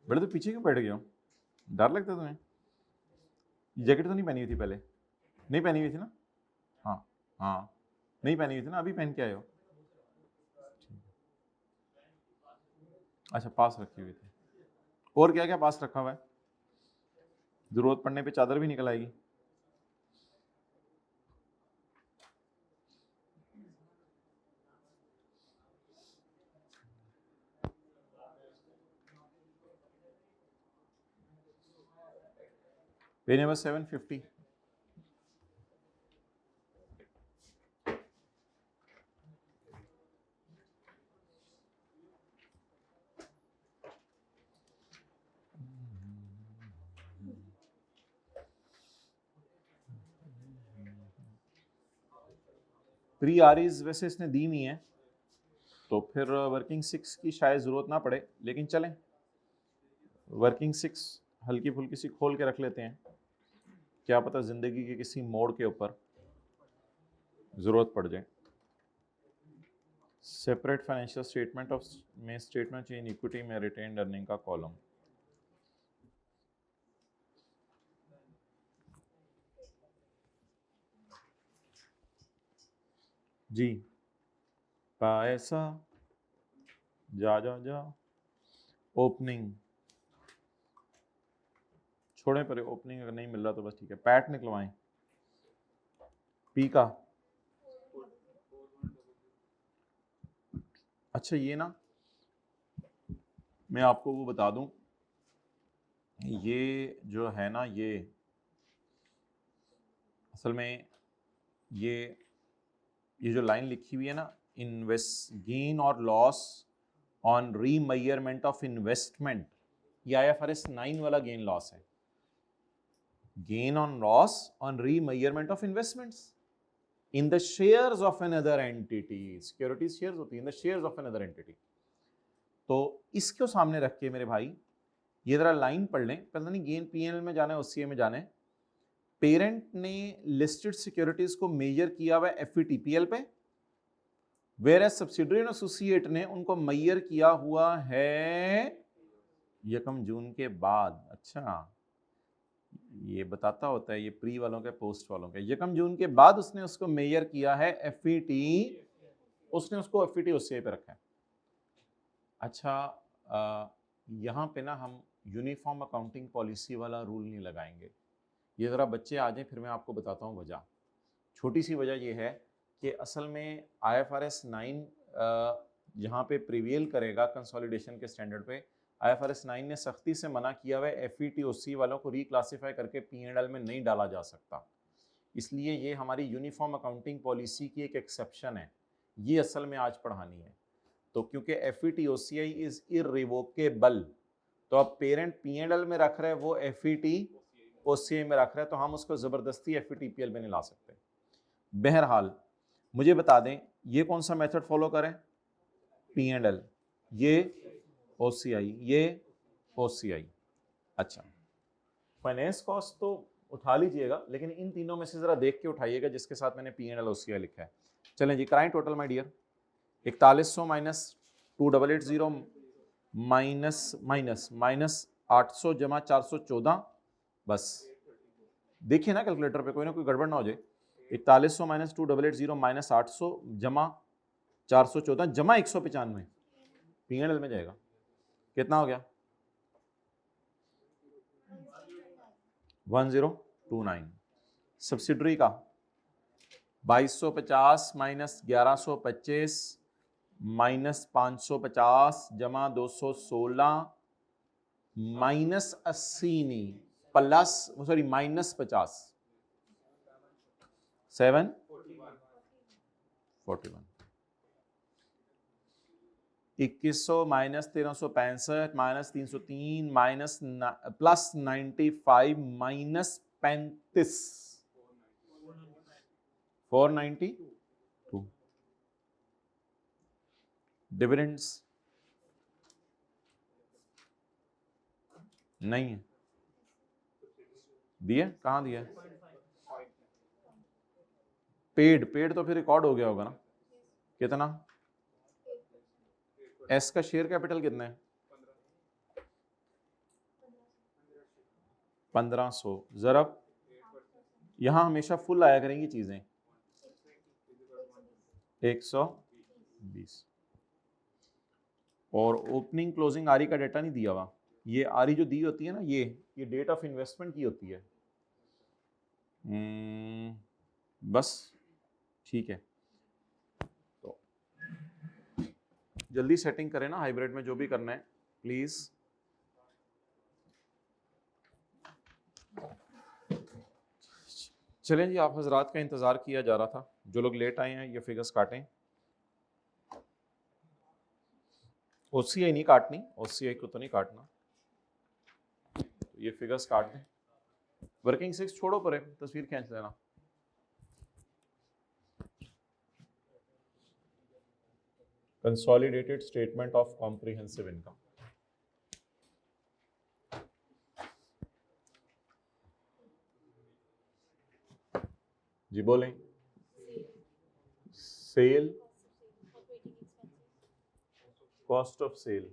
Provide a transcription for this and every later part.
बेटा तो पीछे क्यों बैठ गए हो? डर लगता है तुम्हें? जैकेट तो नहीं पहनी हुई थी पहले? नहीं पहनी हुई थी ना? हाँ हाँ, नहीं पहनी हुई थी ना, अभी पहन के आए हो? अच्छा, पास रखी हुई थी। और क्या क्या पास रखा हुआ है? जरूरत पड़ने पे चादर भी निकल आएगी। Page number 750। प्री आरईज वैसे इसने दी नहीं है, तो फिर वर्किंग 6 की शायद जरूरत ना पड़े, लेकिन चलें वर्किंग 6 हल्की फुल्की सी खोल के रख लेते हैं, क्या पता जिंदगी के किसी मोड़ के ऊपर जरूरत पड़ जाए। सेपरेट फाइनेंशियल स्टेटमेंट ऑफ में स्टेटमेंट इन इक्विटी में रिटेन्ड अर्निंग का कॉलम। जी, पैसा जा जा जा, ओपनिंग छोड़े पर, ओपनिंग अगर नहीं मिल रहा तो बस ठीक है, पैट निकलवाएं। पी का, अच्छा ये ना मैं आपको वो बता दूं, ये जो है ना, ये असल में ये जो लाइन लिखी हुई है ना, इन्वेस्ट गेन और loss on remeasurement of investment, ये IFRS 9 वाला गेन लॉस है। Gain on loss on remeasurement of investments in the shares of another entity, securities shares होती है in the shares of another entity. तो इसको सामने रख के मेरे भाई ये जरा लाइन पढ़ लें, पता नहीं गेन P&L में जाना है OCA में जाना है। पेरेंट ने लिस्टेड सिक्योरिटीज को मेजर किया हुआ FVTPL पे, whereas subsidiary and associate ने उनको मेजर किया हुआ है 1 जून के बाद। अच्छा, ये बताता होता है ये प्री वालों के पोस्ट वालों के। 1 जून के बाद उसने उसको मेजर किया है FVT, उसने उसको FVT OCI पे रखा है। अच्छा, यहाँ पे ना हम यूनिफॉर्म अकाउंटिंग पॉलिसी वाला रूल नहीं लगाएंगे, ये ज़रा बच्चे आ जाएं फिर मैं आपको बताता हूँ वजह। छोटी सी वजह ये है कि असल में IFRS 9 यहाँ पे प्रिवेल करेगा कंसोलिडेशन के स्टैंडर्ड पे। IFRS 9 ने सख्ती से मना किया हुआ है FVT वालों को रिक्लासीफाई करके P&L में नहीं डाला जा सकता, इसलिए ये हमारी यूनिफॉर्म अकाउंटिंग पॉलिसी की एक एक्सेप्शन है, ये असल में आज पढ़ानी है। तो क्योंकि FVT OCI इज इररिवोकेबल, तो अब पेरेंट P&L में रख रहे हैं, वो FVT OCI में रख रहे हैं, तो हम उसको जबरदस्ती FVTPL में नहीं ला सकते। बहरहाल मुझे बता दें ये कौन सा मेथड फॉलो करें? P&L, ये OCI, ये OCI। अच्छा, फाइनेंस कॉस्ट तो उठा लीजिएगा, लेकिन इन तीनों में से जरा देख के उठाइएगा जिसके साथ मैंने P&L OCI लिखा है। चलें जी, कराएं total my dear. 4100 minus 2880 minus 800 जमा 414, बस देखिए ना कैलकुलेटर पे, कोई ना कोई गड़बड़ ना हो जाए। 4100 माइनस 2880 माइनस 800 जमा 414 जमा 195 P&L में जाएगा, कितना हो गया? 1029। सब्सिडरी का 2250 माइनस 1125 माइनस 550 जमा 216 माइनस 80 नहीं plus, sorry minus 50 741 2100 minus 1365 minus 303 minus plus 95 minus 35 492। Dividends नहीं है, दिए, कहाँ दिया है? पेड, पेड तो फिर रिकॉर्ड हो गया होगा ना। कितना? एस का शेयर कैपिटल कितना है? 1500 ज़रब, यहाँ हमेशा फुल आया करेंगी चीजें, 120। और ओपनिंग क्लोजिंग आरी का डेटा नहीं दिया हुआ, ये आरी जो दी होती है ना, ये डेट ऑफ इन्वेस्टमेंट की होती है। बस ठीक है, तो जल्दी सेटिंग करें ना, हाइब्रिड में जो भी करना है प्लीज। चलें जी, आप हजरात का इंतजार किया जा रहा था, जो लोग लेट आए हैं ये फिगर्स काटें। ओसीआई नहीं काटनी, ओसीआई को तो नहीं काटना, तो ये फिगर्स काट दें। वर्किंग 6 छोड़ो परे, तस्वीर खींच लेना। Consolidated statement of comprehensive income. जी बोलें। Sale, cost of sale,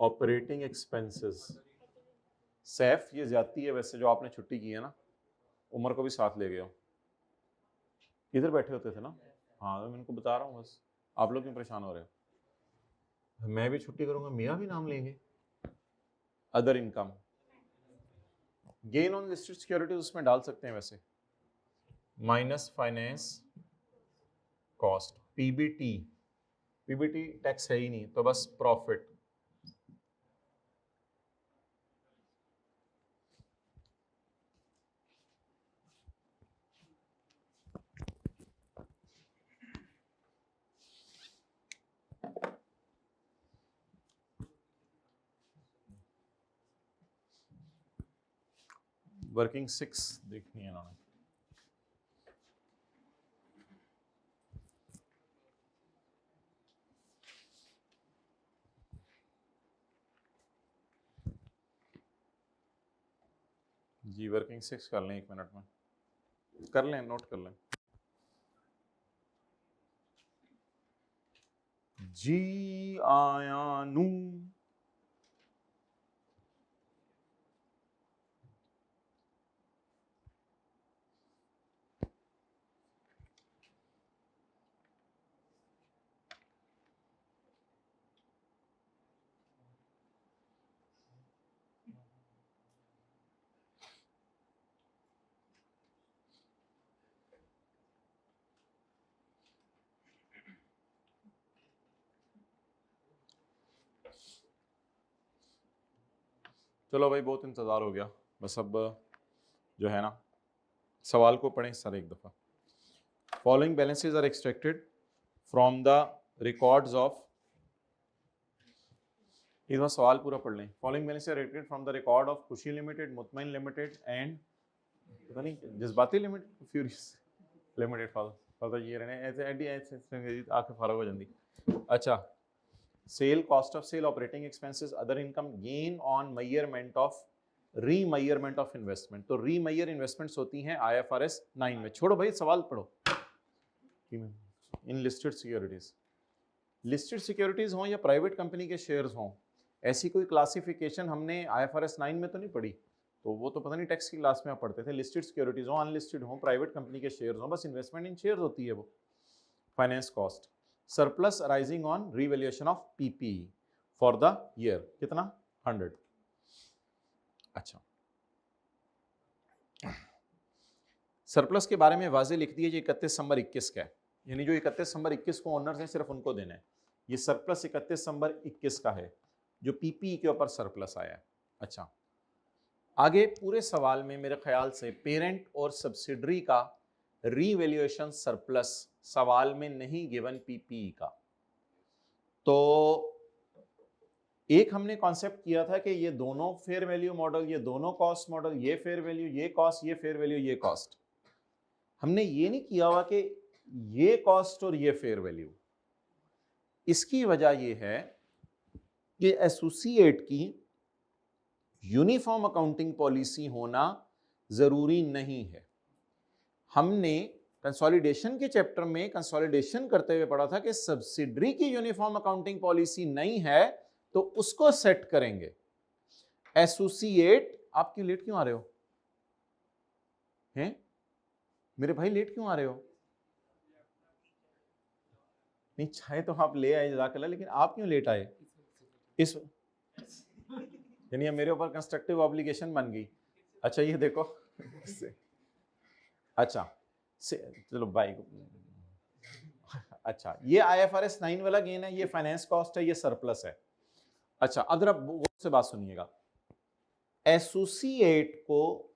operating expenses. Saif ये ज्यादती है वैसे जो आपने छुट्टी की है ना, उमर को भी साथ ले गए हो। इधर बैठे होते थे ना। हाँ तो मैं इनको बता रहा हूँ बस, आप लोग क्यों परेशान हो रहे हो? मैं भी छुट्टी करूंगा, मियाँ भी नाम लेंगे। Other income, gain on listed securities उसमें डाल सकते हैं वैसे, minus finance cost, PBT. PBT tax है ही नहीं तो बस प्रॉफिट। वर्किंग 6 देखनी है इन्होंने। जी वर्किंग 6 कर लें 1 मिनट में, कर लें, नोट कर लें। जी आया नू, चलो भाई बहुत इंतज़ार हो गया, बस अब जो है ना सवाल को पढ़ें सर एक दफ़ा। Following balances are extracted from the records of, इस बार सवाल पूरा पढ़ लें। Following balances are extracted from the record of Khushi limited, Mutmain limited and पता नहीं जज्बाती लिमिटेड, फ्यूरियस लिमिटेड। फादर ये रहने ऐसे एडी ऐसे आके फारग हो जाती। अच्छा, sale, cost of sale, operating expenses, other income, gain on measurement of, remeasurement of investment. तो रीमेजर इन्वेस्टमेंट्स होती हैं IFRS 9 में। छोड़ो भाई सवाल पढ़ो। इन लिस्टेड सिक्योरिटीज, लिस्टेड सिक्योरिटीज हों या प्राइवेट कंपनी के शेयर्स हों, ऐसी कोई क्लासिफिकेशन हमने IFRS 9 में तो नहीं पढ़ी, तो वो तो पता नहीं टैक्स की क्लास में आप पढ़ते थे। लिस्टेड सिक्योरिटीज हों, अनलिस्टेड हों, प्राइवेट कंपनी के शेयर्स हों, बस इन्वेस्टमेंट इन शेयर्स होती है वो। Finance cost, surplus arising on revaluation of PPE for the year, कितना? 100। अच्छा, सरप्लस के बारे में वाजे लिख दिए, 31 दिसंबर 21 का है, यानी जो 31 दिसंबर 21 को ओनर्स हैं सिर्फ उनको देना है। ये सरप्लस 31 दिसंबर 21 का है जो PPE के ऊपर सरप्लस आया है। अच्छा, आगे पूरे सवाल में मेरे ख्याल से पेरेंट और सब्सिडरी का रीवैल्यूएशन सरप्लस सवाल में नहीं गिवन PPE का। तो एक हमने कॉन्सेप्ट किया था कि ये दोनों फेयर वैल्यू मॉडल, ये दोनों कॉस्ट मॉडल, ये फेयर वैल्यू, ये कॉस्ट, ये फेयर वैल्यू, ये कॉस्ट। हमने ये नहीं किया हुआ कि ये कॉस्ट और ये फेयर वैल्यू। इसकी वजह ये है कि एसोसिएट की यूनिफॉर्म अकाउंटिंग पॉलिसी होना जरूरी नहीं है। हमने कंसोलिडेशन के चैप्टर में कंसोलिडेशन करते हुए पढ़ा था कि सब्सिडरी की यूनिफॉर्म अकाउंटिंग पॉलिसी नहीं है तो उसको सेट करेंगे। एसोसिएट, आप क्यों लेट क्यों आ रहे हो हैं मेरे भाई, लेट क्यों आ रहे हो? नहीं, चाहे तो आप ले आए जज़ाकल्लाह, लेकिन आप क्यों लेट आए? इस यानी मेरे ऊपर कंस्ट्रक्टिव ऑब्लिगेशन बन गई। अच्छा ये देखो अच्छा चलो बाई। अच्छा ये IFRS 9 वाला गेन है, ये फाइनेंस कॉस्ट है, ये सरप्लस है। अच्छा अब जरा वो से बात सुनिएगा, एसोसिएट को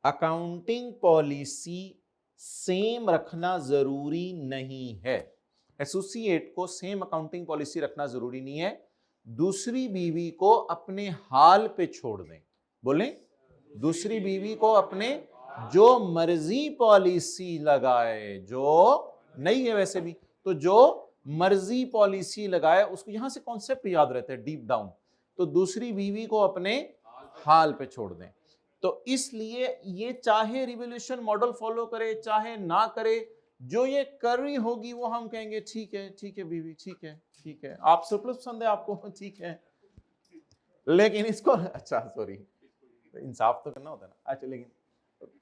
अकाउंटिंग पॉलिसी सेम रखना जरूरी नहीं है। एसोसिएट को सेम अकाउंटिंग पॉलिसी रखना जरूरी नहीं है। दूसरी बीवी को अपने हाल पे छोड़ दें। बोलें, दूसरी बीवी को अपने जो मर्जी पॉलिसी लगाए, जो नहीं है वैसे भी, तो जो मर्जी पॉलिसी लगाए, उसको यहां से कॉन्सेप्ट याद रहता है डीप डाउन, तो दूसरी बीवी को अपने हाल पे छोड़ दें। तो इसलिए ये चाहे रिवोल्यूशन मॉडल फॉलो करे चाहे ना करे, जो ये कर रही होगी वो हम कहेंगे ठीक है बीवी, ठीक है, आप सरप्लस पसंद है आपको, ठीक है, लेकिन इसको अच्छा सॉरी इंसाफ तो करना होता है ना। अच्छा लेकिन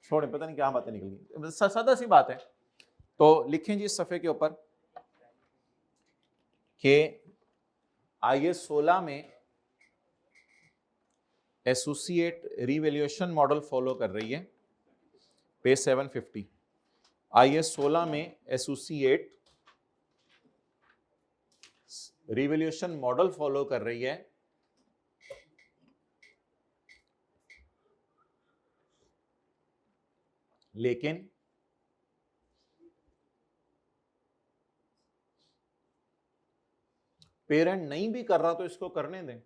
छोड़े, पता नहीं क्या बातें निकल गई, सादा सी बात है। तो लिखें जी इस सफ़े के ऊपर कि IAS 16 में एसोसिएट रिवैल्यूएशन मॉडल फॉलो कर रही है, पेज 750। IAS 16 में एसोसिएट रिवैल्यूएशन मॉडल फॉलो कर रही है, लेकिन पेरेंट नहीं भी कर रहा तो इसको करने दें।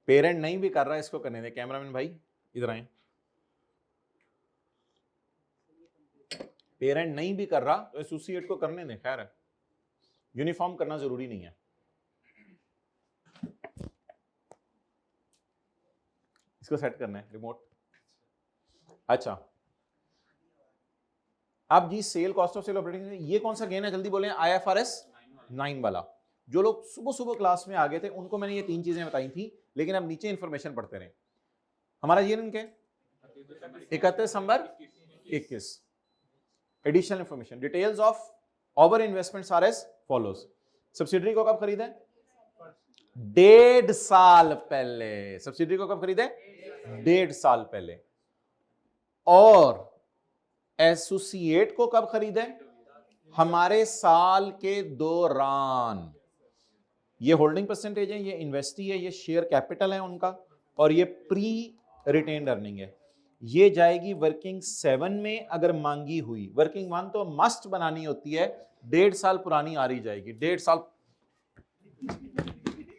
पेरेंट नहीं भी कर रहा, इसको करने दें। कैमरामैन भाई इधर आए। पेरेंट नहीं भी कर रहा तो एसोसिएट को करने दें, खैर है, यूनिफॉर्म करना जरूरी नहीं है। इसको सेट करना है रिमोट। अच्छा अब जी sale cost of sale operating, ये कौन सा गेन है जल्दी बोलें? IFRS 9 वाला। जो लोग सुबह सुबह क्लास में आ गए थे उनको मैंने ये 3 चीजें बताई थी, लेकिन अब नीचे इंफॉर्मेशन पढ़ते रहे। हमारा ये दिन क्या 31 दिसंबर 21। Additional information, details of over investments are as follows. Subsidiary को कब खरीदें? 1.5 साल पहले। सब्सिडरी को कब खरीदें? 1.5 साल पहले। और एसोसिएट को कब खरीदें? हमारे साल के दौरान। ये होल्डिंग परसेंटेज है, ये इन्वेस्टी है, ये शेयर कैपिटल है उनका, और ये प्री रिटेन्ड अर्निंग है। ये जाएगी वर्किंग 7 में अगर मांगी हुई। वर्किंग 1 तो मस्ट बनानी होती है, 1.5 साल पुरानी आ रही जाएगी। 1.5 साल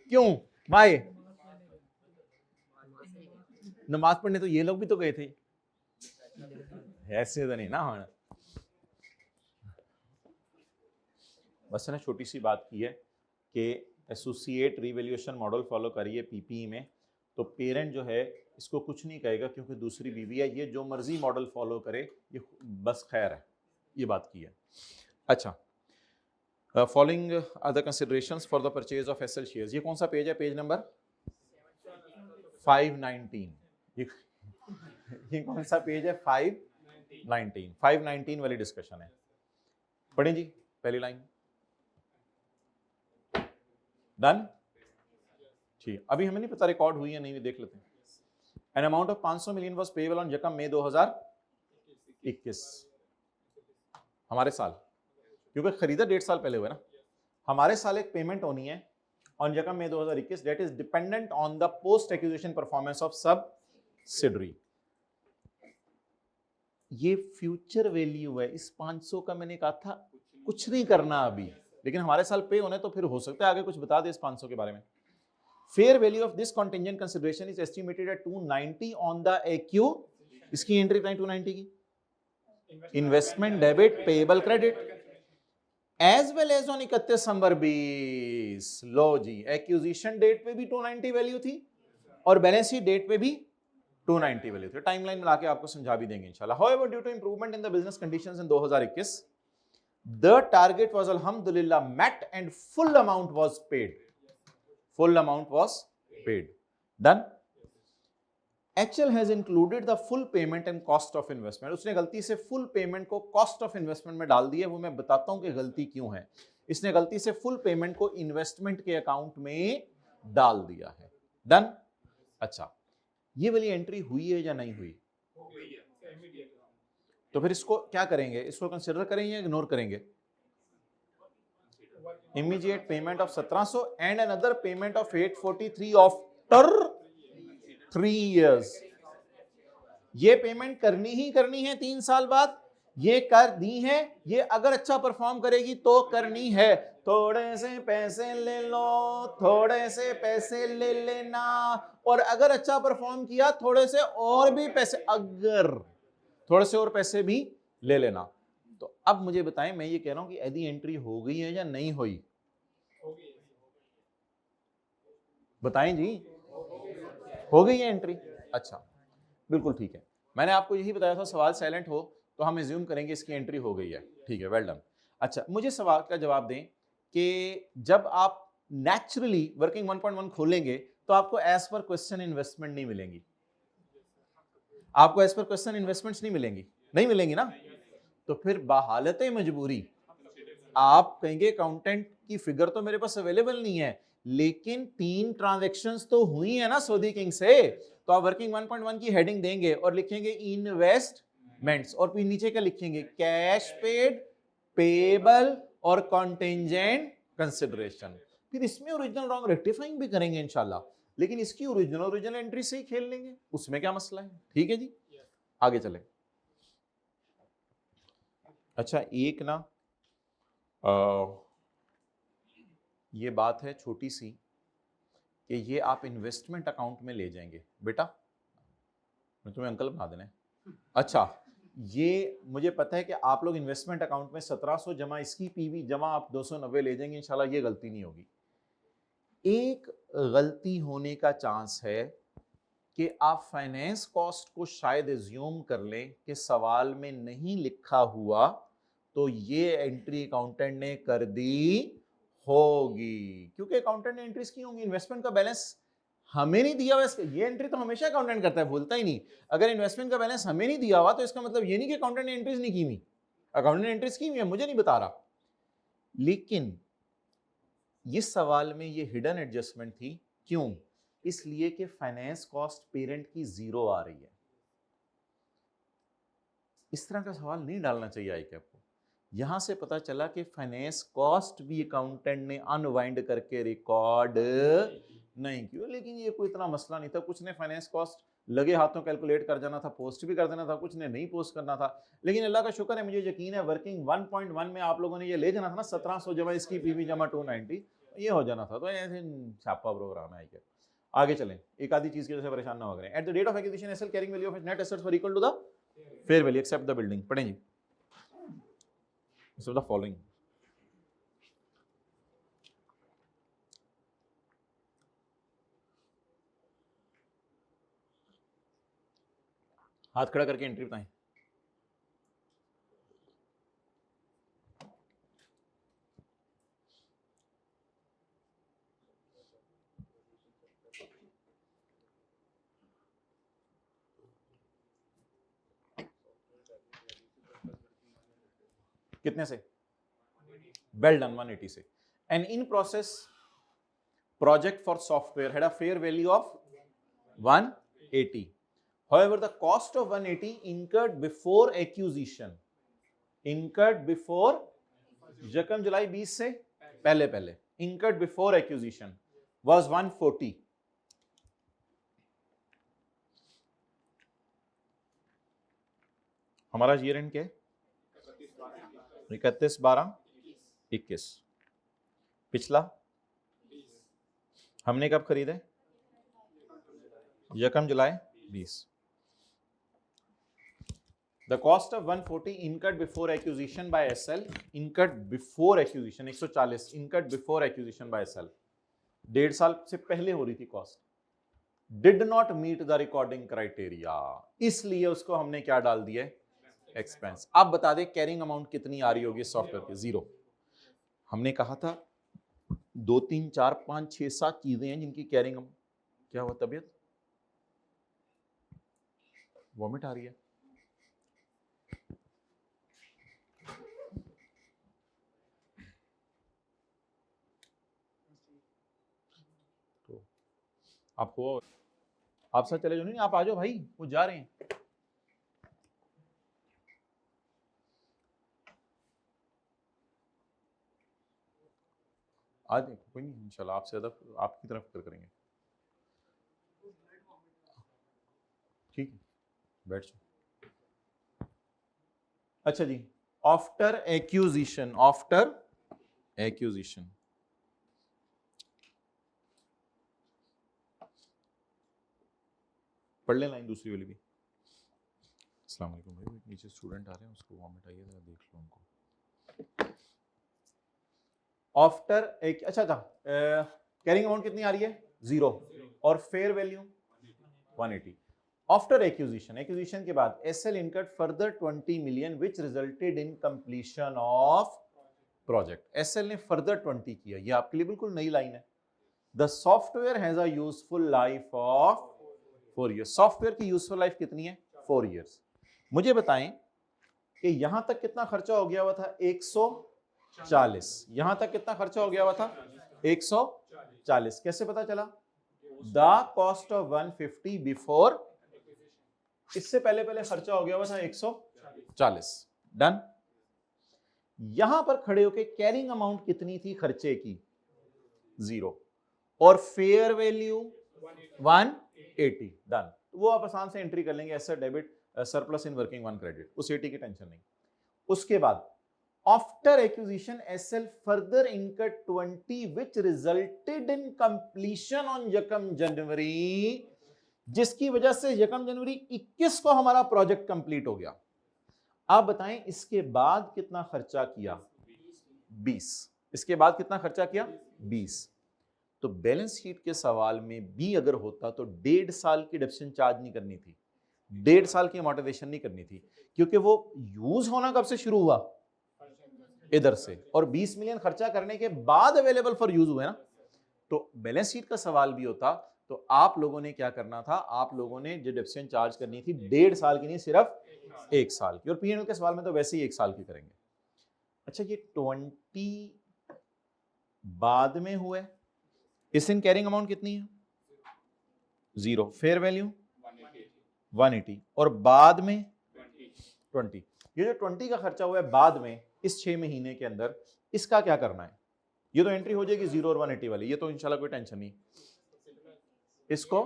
क्यों भाई? नमाज पढ़ने तो ये लोग भी तो गए थे, ऐसे तो नहीं ना होना। बस ना छोटी सी बात की है कि एसोसिएट रिवैल्यूएशन मॉडल फॉलो करिए पीपीई में, तो पेरेंट जो है इसको कुछ नहीं कहेगा क्योंकि दूसरी बीवी है, ये जो मर्जी मॉडल फॉलो करे, ये बस खैर है, ये बात की है। अच्छा, following other considerations for the purchase of SL shares, ये कौन सा पेज है? Page number 519। ये कौन सा पेज है? 519 वाली डिस्कशन है। पढ़ें जी पहली लाइन। डन? ठीक, अभी हमें नहीं पता रिकॉर्ड हुई है नहीं, देख लेते हैं। An amount of 500 million was payable on यकम मई 2021। हमारे साल, क्योंकि खरीदा 1.5 साल पहले हुआ ना, हमारे साल एक पेमेंट होनी है ऑन यकम मई 2021, that is dependent on the post acquisition performance of subsidiary. ये फ्यूचर वैल्यू है। इस 500 का मैंने कहा था कुछ नहीं करना अभी, लेकिन हमारे साल पे होने तो फिर हो सकता है आगे कुछ बता दे इस 500 के बारे में। Fair value of this contingent consideration is estimated at 290 on the AQ. इसकी एंट्री 290 की investment debit payable credit. As well as on 31 दिसंबर 20। लो जी, एक्विजिशन डेट पे भी 290 वैल्यू थी और बैलेंस शीट डेट पे भी 290 वैल्यू थी। टाइमलाइन मिला के आपको समझा भी देंगे इंशाल्लाह। However due to improvement in the business conditions in 2021 the target was अल्हम्दुलिल्लाह met and full amount was paid. Full amount was paid. Done. HL has included the full payment and cost of investment। उसने गलती से full payment को cost of investment में डाल दिया। वो मैं बताता हूं कि गलती क्यों है। इसने गलती से full payment को investment के अकाउंट में डाल दिया है। डन। अच्छा, ये वाली एंट्री हुई है या नहीं हुई? तो फिर इसको क्या करेंगे? इसको कंसिडर करेंगे या इग्नोर करेंगे? Immediate payment of 1700 and another payment of 843 after 3 years। ये पेमेंट करनी ही करनी है 3 साल बाद। ये कर दी है, ये अगर अच्छा परफॉर्म करेगी तो करनी है। थोड़े से पैसे ले लो, थोड़े से पैसे ले लेना, और अगर अच्छा परफॉर्म किया थोड़े से और भी पैसे, अगर थोड़े से और पैसे भी ले लेना। तो अब मुझे बताएं, मैं ये कह रहा हूं कि यदि एंट्री हो गई है या नहीं हुई? बताएं जी, हो गई है एंट्री। अच्छा, बिल्कुल ठीक है। मैंने आपको यही बताया था, सवाल साइलेंट हो तो हम एज्यूम करेंगे इसकी एंट्री हो गई है। ठीक है, वेल डन। अच्छा, मुझे सवाल का जवाब दें कि जब आप नेचुरली वर्किंग 1.1 खोलेंगे तो आपको एज पर क्वेश्चन इन्वेस्टमेंट नहीं मिलेंगी। आपको एज पर क्वेश्चन इन्वेस्टमेंट्स नहीं मिलेंगी, नहीं मिलेंगी ना। तो फिर बहालत मजबूरी आप कहेंगे अकाउंटेंट की फिगर तो मेरे पास अवेलेबल नहीं है, लेकिन 3 ट्रांजैक्शंस तो हुई है ना सऊदी किंग से। तो आप वर्किंग 1.1 की हेडिंग देंगे और लिखेंगे इन्वेस्टमेंट्स, और फिर नीचे क्या लिखेंगे? कैश पेड, पेबल और कॉन्टेंजेंट कंसिडरेशन। फिर इसमें ओरिजिनल रॉन्ग रेक्टिफाइंग भी करेंगे इंशाल्लाह, लेकिन इसकी ओरिजिनल एंट्री से ही खेल लेंगे, उसमें क्या मसला है। ठीक है जी, आगे चले। अच्छा, एक ना ये बात है छोटी सी कि ये आप इन्वेस्टमेंट अकाउंट में ले जाएंगे बेटा, मैं तुम्हें अंकल बना देना है। अच्छा, ये मुझे पता है कि आप लोग इन्वेस्टमेंट अकाउंट में 1700 जमा इसकी पीवी जमा आप 290 ले जाएंगे इंशाल्लाह। ये गलती नहीं होगी। एक गलती होने का चांस है कि आप फाइनेंस कॉस्ट को शायद एज्यूम कर लें कि सवाल में नहीं लिखा हुआ, तो ये एंट्री अकाउंटेंट ने कर दी होगी, क्योंकि अकाउंटेंट ने एंट्रीज की होंगी। इन्वेस्टमेंट का बैलेंस हमें नहीं दिया हुआ, ये एंट्री तो हमेशा अकाउंटेंट करता है, भूलता ही नहीं। अगर इन्वेस्टमेंट का बैलेंस हमें नहीं दिया हुआ तो इसका मतलब ये नहीं कि अकाउंटेंट ने एंट्रीज नहीं की हुई। अकाउंटेंट ने एंट्रीज की हुई है, मुझे नहीं बता रहा, लेकिन इस सवाल में ये हिडन एडजस्टमेंट थी। क्यों? इसलिए कि फाइनेंस कॉस्ट पेरेंट की 0 आ रही है। इस तरह का सवाल नहीं डालना चाहिए आईकैप को। यहां से पता चला कि फाइनेंस कॉस्ट भी अकाउंटेंट ने अनवाइंड करके रिकॉर्ड नहीं की। लेकिन ये कोई इतना मसला नहीं था। कुछ ने फाइनेंस कॉस्ट लगे हाथों कैलकुलेट कर जाना था, पोस्ट भी कर देना था, कुछ ने नहीं पोस्ट करना था। लेकिन अल्लाह का शुक्र है, मुझे यकीन है वर्किंग 1.1 में आप लोगों ने ये ले जाना था ना, 1700 जमा इसकी पीवी जमा 290, ये हो जाना था। तो ऐसे छापा प्रोग्राम है आईकैप। आगे चलें, एक आधी चीज की वजह से परेशान ना हो गए। At the date of acquisition SL carrying value of net assets were equal to the fair value except the building. पढ़ें जी, द फॉलोइंग। हाथ खड़ा करके एंट्री बताएं। कितने से? वेल डन, 180 से। And in process project for software had a fair value of 180. However, the cost of 180 incurred before acquisition, incurred before यकम जुलाई 20 से पहले incurred before acquisition was 140. हमारा ईयर एंड क्या है? 31/12/21। पिछला हमने कब खरीदे? यकम जुलाई 20। The cost of 140 incurred before acquisition by SL, incurred before acquisition 140, incurred before acquisition by SL, 1.5 साल से पहले हो रही थी cost, did not meet the recording criteria, इसलिए उसको हमने क्या डाल दिया है, एक्सपेंस। आप बता दें कैरिंग अमाउंट कितनी आ रही होगी सॉफ्टवेयर की, 0। हमने कहा था 2 3 4 5 6 7 चीजें हैं जिनकी कैरिंग अमाउंट, क्या हुआ तबीयत, वॉमिट आ रही है, तो आपको, आप साथ चले जाओ, नहीं आप आ जाओ भाई, वो जा रहे हैं। आज कोई नहीं, इंशाल्लाह आपसे ज्यादा आपकी तरफ कर करेंगे, ठीक है, बैठ जाओ। अच्छा जी, आफ्टर एक्यूजिशन, आफ्टर एक्यूजिशन, पढ़ ले लाइन दूसरी वाली भी। अस्सलाम वालेकुम भाई, नीचे स्टूडेंट आ रहे हैं, उसको वॉमिट आई है, जरा देख लो उनको। आफ्टर एक, अच्छा था, कैरिंग अमाउंट कितनी आ रही है, 0, और fair value 180। After acquisition, acquisition के बाद SL incurred further 20 million which resulted in completion of project, SL ने फर्दर 20 किया, ये आपके लिए बिल्कुल नई लाइन है। The software has a useful life of 4 years, software की यूजफुल लाइफ कितनी है, 4 ईयर्स। मुझे बताएं कि यहां तक कितना खर्चा हो गया हुआ था, 140, यहां तक कितना खर्चा हो गया हुआ था, 140, कैसे पता चला, द कॉस्ट ऑफ 150 बिफोर, इससे पहले पहले खर्चा हो गया हुआ था 140, डन। यहां पर खड़े होके कैरिंग अमाउंट कितनी थी खर्चे की, 0, और फेयर वैल्यू 180, डन। वो आप आसान से एंट्री कर लेंगे, asset debit surplus in working 1 credit, उस 80 की टेंशन नहीं। उसके बाद after acquisition SL further incurred 20 which resulted in completion on यकम जनवरी, जिसकी वजह से यकम जनवरी 21 को हमारा प्रोजेक्ट कंप्लीट हो गया। आप बताएं इसके बाद कितना खर्चा किया, 20, इसके बाद कितना खर्चा किया, 20। तो बैलेंस शीट के सवाल में भी अगर होता तो 1.5 साल की डेप्रिसिएशन चार्ज नहीं करनी थी, 1.5 साल की अमोर्टाइजेशन नहीं करनी थी, क्योंकि वो यूज होना कब से शुरू हुआ, इधर से, और 20 मिलियन खर्चा करने के बाद अवेलेबल फॉर यूज हुए ना। तो बैलेंस शीट का सवाल भी होता तो आप लोगों ने क्या करना था, आप लोगों ने जो डेप्रिसिएशन चार्ज करनी थी 1.5 साल की नहीं, सिर्फ 1 साल की, और पीएनएल के सवाल में तो वैसे ही 1 साल की करेंगे। अच्छा, ये 20 बाद में हुए, इस इन कैरिंग अमाउंट कितनी है, 0, फेयर वैल्यू 180, और बाद में 20। ये जो 20 का खर्चा हुआ है बाद में इस 6 महीने के अंदर, इसका क्या करना है, ये तो एंट्री हो जाएगी 0 और 180 वाली, ये तो इंशाल्लाह कोई टेंशन नहीं। इसको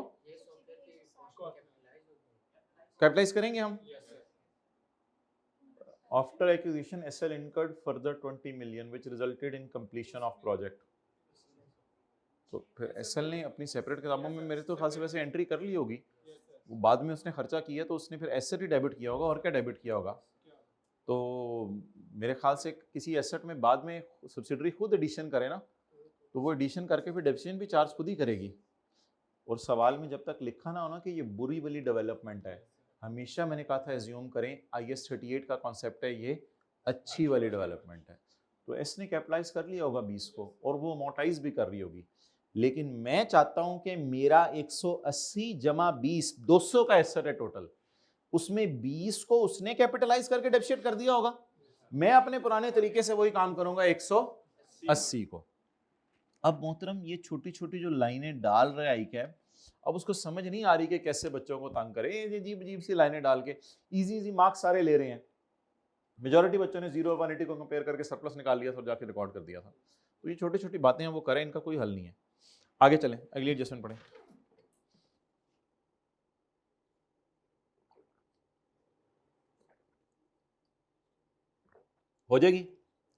कैपिटलाइज करेंगे हम। After acquisition SL incurred further 20 million which resulted in completion of project. तो फिर एसएल ने अपनी सेपरेट किताबों में मेरे तो ख्याल से वैसे एंट्री कर ली होगी, वो बाद में उसने खर्चा किया तो उसने फिर एसेट ही डेबिट किया होगा, और क्या डेबिट किया होगा। तो मेरे ख्याल से किसी एसेट में बाद में सब्सिडरी खुद एडिशन करे ना, तो वो एडिशन करके फिर डेप्रिसिएशन भी चार्ज खुद ही करेगी। और सवाल में जब तक लिखा ना हो ना कि ये बुरी वाली डेवलपमेंट है, हमेशा मैंने कहा था एज्यूम करें IS 38 का कॉन्सेप्ट है, ये अच्छी वाली डेवलपमेंट है। तो एस ने कैपिटलाइज कर लिया होगा 20 को, और वो अमोर्टाइज भी कर रही होगी, लेकिन मैं चाहता हूं कि मेरा 180 जमा 20 200 का एसेट है टोटल, उसमें 20 को उसने कैपिटलाइज करके डेप्रिसिएट कर दिया होगा, मैं अपने पुराने तरीके से वही काम करूंगा 180 को। अब मोहतरम ये छोटी छोटी जो लाइनें डाल रहे आई कैप, अब उसको समझ नहीं आ रही कि कैसे बच्चों को तंग करे, ये अजीब अजीब सी लाइनें डाल के इजी इजी मार्क्स सारे ले रहे हैं। मेजॉरिटी बच्चों ने 0 और 180 को कंपेयर करके सरप्लस निकाल लिया था और जाके रिकॉर्ड कर दिया था। तो ये छोटी छोटी बातें हैं वो करें, इनका कोई हल नहीं है। आगे चलें, अगली एडजस्टमेंट पढ़ें। हो जाएगी,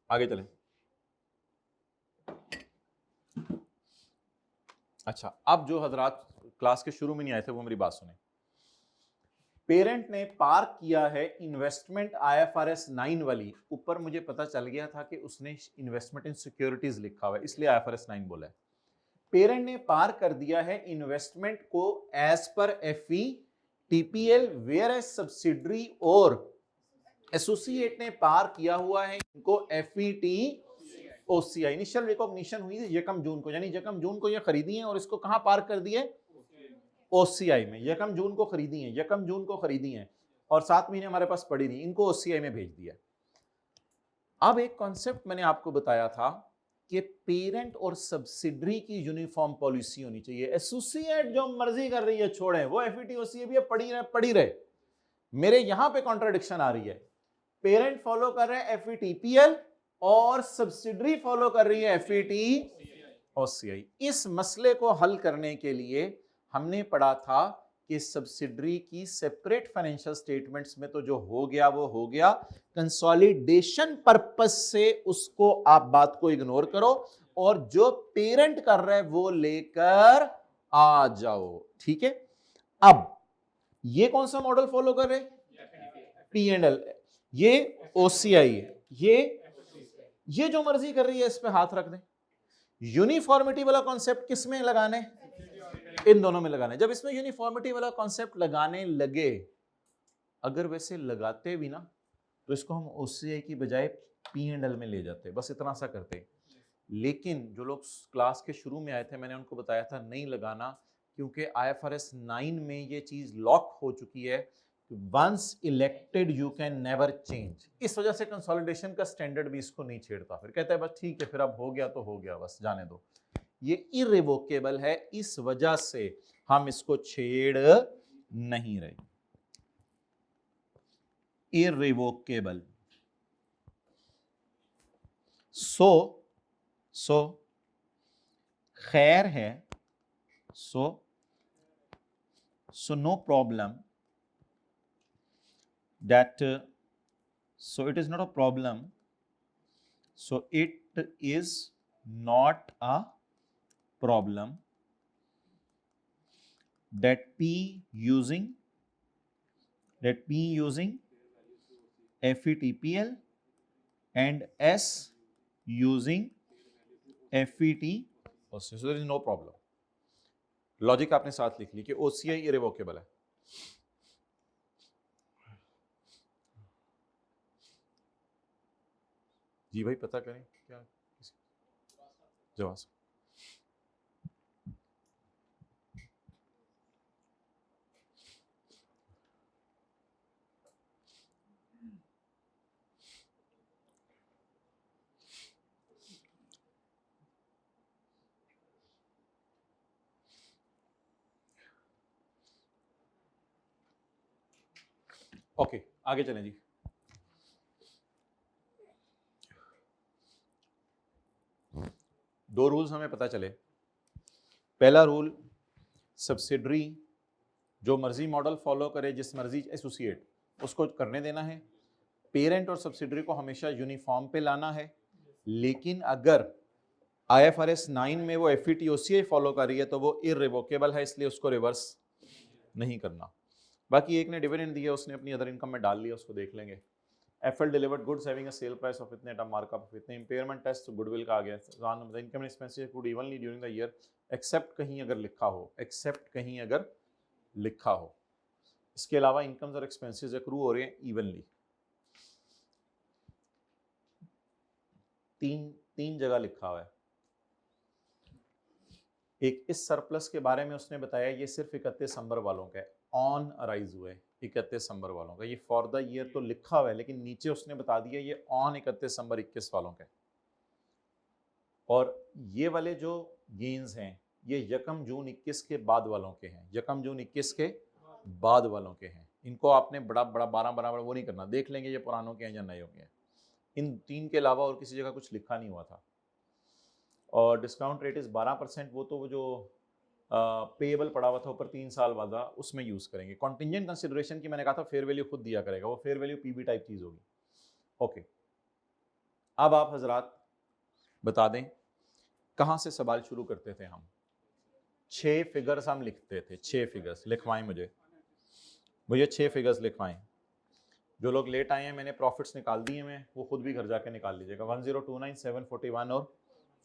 आगे चलें। अच्छा, अब जो हजरात क्लास के शुरू में नहीं आए थे वो मेरी बात सुने। पेरेंट ने पार किया है इन्वेस्टमेंट IFRS 9 वाली, ऊपर मुझे पता चल गया था कि उसने इन्वेस्टमेंट इन सिक्योरिटीज लिखा हुआ है इसलिए IFRS 9 बोला है। पेरेंट ने पार कर दिया है इन्वेस्टमेंट को एज पर FE TPL, whereas subsidiary और एसोसिएट ने पार किया हुआ है इनको FET OCI। इनिशियल रिकॉग्निशन हुई थी यकम जून को, यानी यकम जून को ये खरीदी है और इसको कहां पार कर दिए, OCI में। यकम जून को खरीदी है, यकम जून को खरीदी है और 7 महीने हमारे पास पड़ी नहीं, इनको OCI में भेज दिया। अब एक कॉन्सेप्ट मैंने आपको बताया था कि पेरेंट और सब्सिडरी की यूनिफॉर्म पॉलिसी होनी चाहिए। एसोसिएट जो मर्जी कर रही है छोड़ें, वो FET OCI भी पड़ी रहे। मेरे यहां पे कॉन्ट्राडिक्शन आ रही है, पेरेंट फॉलो कर रहे हैं FE TPL और सब्सिडरी फॉलो कर रही है FET OCI। इस मसले को हल करने के लिए हमने पढ़ा था कि सब्सिडरी की सेपरेट फाइनेंशियल स्टेटमेंट्स में तो जो हो गया वो हो गया, कंसोलिडेशन पर्पस से उसको आप बात को इग्नोर करो और जो पेरेंट कर रहा है वो लेकर आ जाओ। ठीक है, अब ये कौन सा मॉडल फॉलो कर रहे, P&L, ये OCI है, ये जो मर्जी कर रही है इस पे हाथ रख दें। यूनिफॉर्मिटी वाला कॉन्सेप्ट किस में लगाने, इन दोनों में लगाने। जब इसमें यूनिफॉर्मिटी वाला कॉन्सेप्ट लगाने लगे, अगर वैसे लगाते भी ना तो इसको हम OCI की बजाय P&L में ले जाते, बस इतना सा करते। लेकिन जो लोग क्लास के शुरू में आए थे मैंने उनको बताया था नहीं लगाना, क्योंकि IFRS 9 में ये चीज लॉक हो चुकी है, once elected you can never change. इस वजह से कंसोलिडेशन का स्टैंडर्ड भी इसको नहीं छेड़ता, फिर कहता है बस ठीक है फिर अब हो गया तो हो गया, बस जाने दो। ये इर्रिवोकेबल है, इस वजह से हम इसको छेड़ नहीं रहे। इर्रिवोकेबल। सो खैर है, so no problem that so it is not a problem, so it is not a problem that P using FE TPL and S using FET OCI, so there is no problem। Logic आपने साथ लिख ली कि OCI irrevocable है। जी भाई पता करें क्या जवाब। ओके आगे चलें जी। दो रूल्स हमें पता चले। पहला रूल, सब्सिडरी जो मर्जी मॉडल फॉलो करे, जिस मर्जी एसोसिएट, उसको करने देना है। पेरेंट और सब्सिडरी को हमेशा यूनिफॉर्म पे लाना है। लेकिन अगर IFRS 9 में वो FET OCI फॉलो कर रही है तो वो इर्रिवोकेबल है, इसलिए उसको रिवर्स नहीं करना। बाकी एक ने डिविडेंड दिया, उसने अपनी अदर इनकम में डाल लिया, उसको देख लेंगे। FL delivered goods having a sale price of इतने, एट मार्कअप ऑफ इतने। इम्पेयरमेंट टेस्ट गुडविल का आ गया। Income and expenses accrued evenly during the year, except कहीं अगर लिखा हो, एक्सेप्ट कहीं अगर लिखा हो। इसके अलावा इनकम्स और एक्सपेंसेस अक्रू हो रहे हैं इवनली। तीन जगह लिखा हुआ है। एक इस सरप्लस के बारे में उसने बताया ये सिर्फ 31 दिसंबर वालों का है, ऑन अराइज हुए 31 दिसंबर वालों का। ये फॉर द ईयर तो लिखा हुआ है लेकिन नीचे उसने बता दिया ये ऑन 31 दिसंबर 21 वालों का है। और ये वाले जो गेन्स हैं ये यकम जून 21 के बाद वालों के हैं, यकम जून 21 के बाद वालों के हैं। इनको आपने बड़ा 12 वो नहीं करना, देख लेंगे ये पुरानों के हैं या नए के हैं। इन तीन के अलावा और किसी जगह कुछ लिखा नहीं हुआ था। और डिस्काउंट रेट इज 12%, वो तो वो जो पेएबल पड़ा हुआ था ऊपर 3 साल वाला, उसमें यूज करेंगे। कॉन्टिंजेंट कंसिडरेशन की मैंने कहा था फेयर वैल्यू खुद दिया करेगा, वो फेयर वैल्यू पीबी टाइप चीज होगी। ओके, अब आप हजरात बता दें कहां से सवाल शुरू करते थे हम। 6 फिगर्स हम लिखते थे, 6 फिगर्स लिखवाएं मुझे। मुझे 6 फिगर्स लिखवाएं। जो लोग लेट आए हैं मैंने प्रॉफिट्स निकाल दिए हैं, वो खुद भी घर जाके निकाल लीजिएगा। 1029, 741 और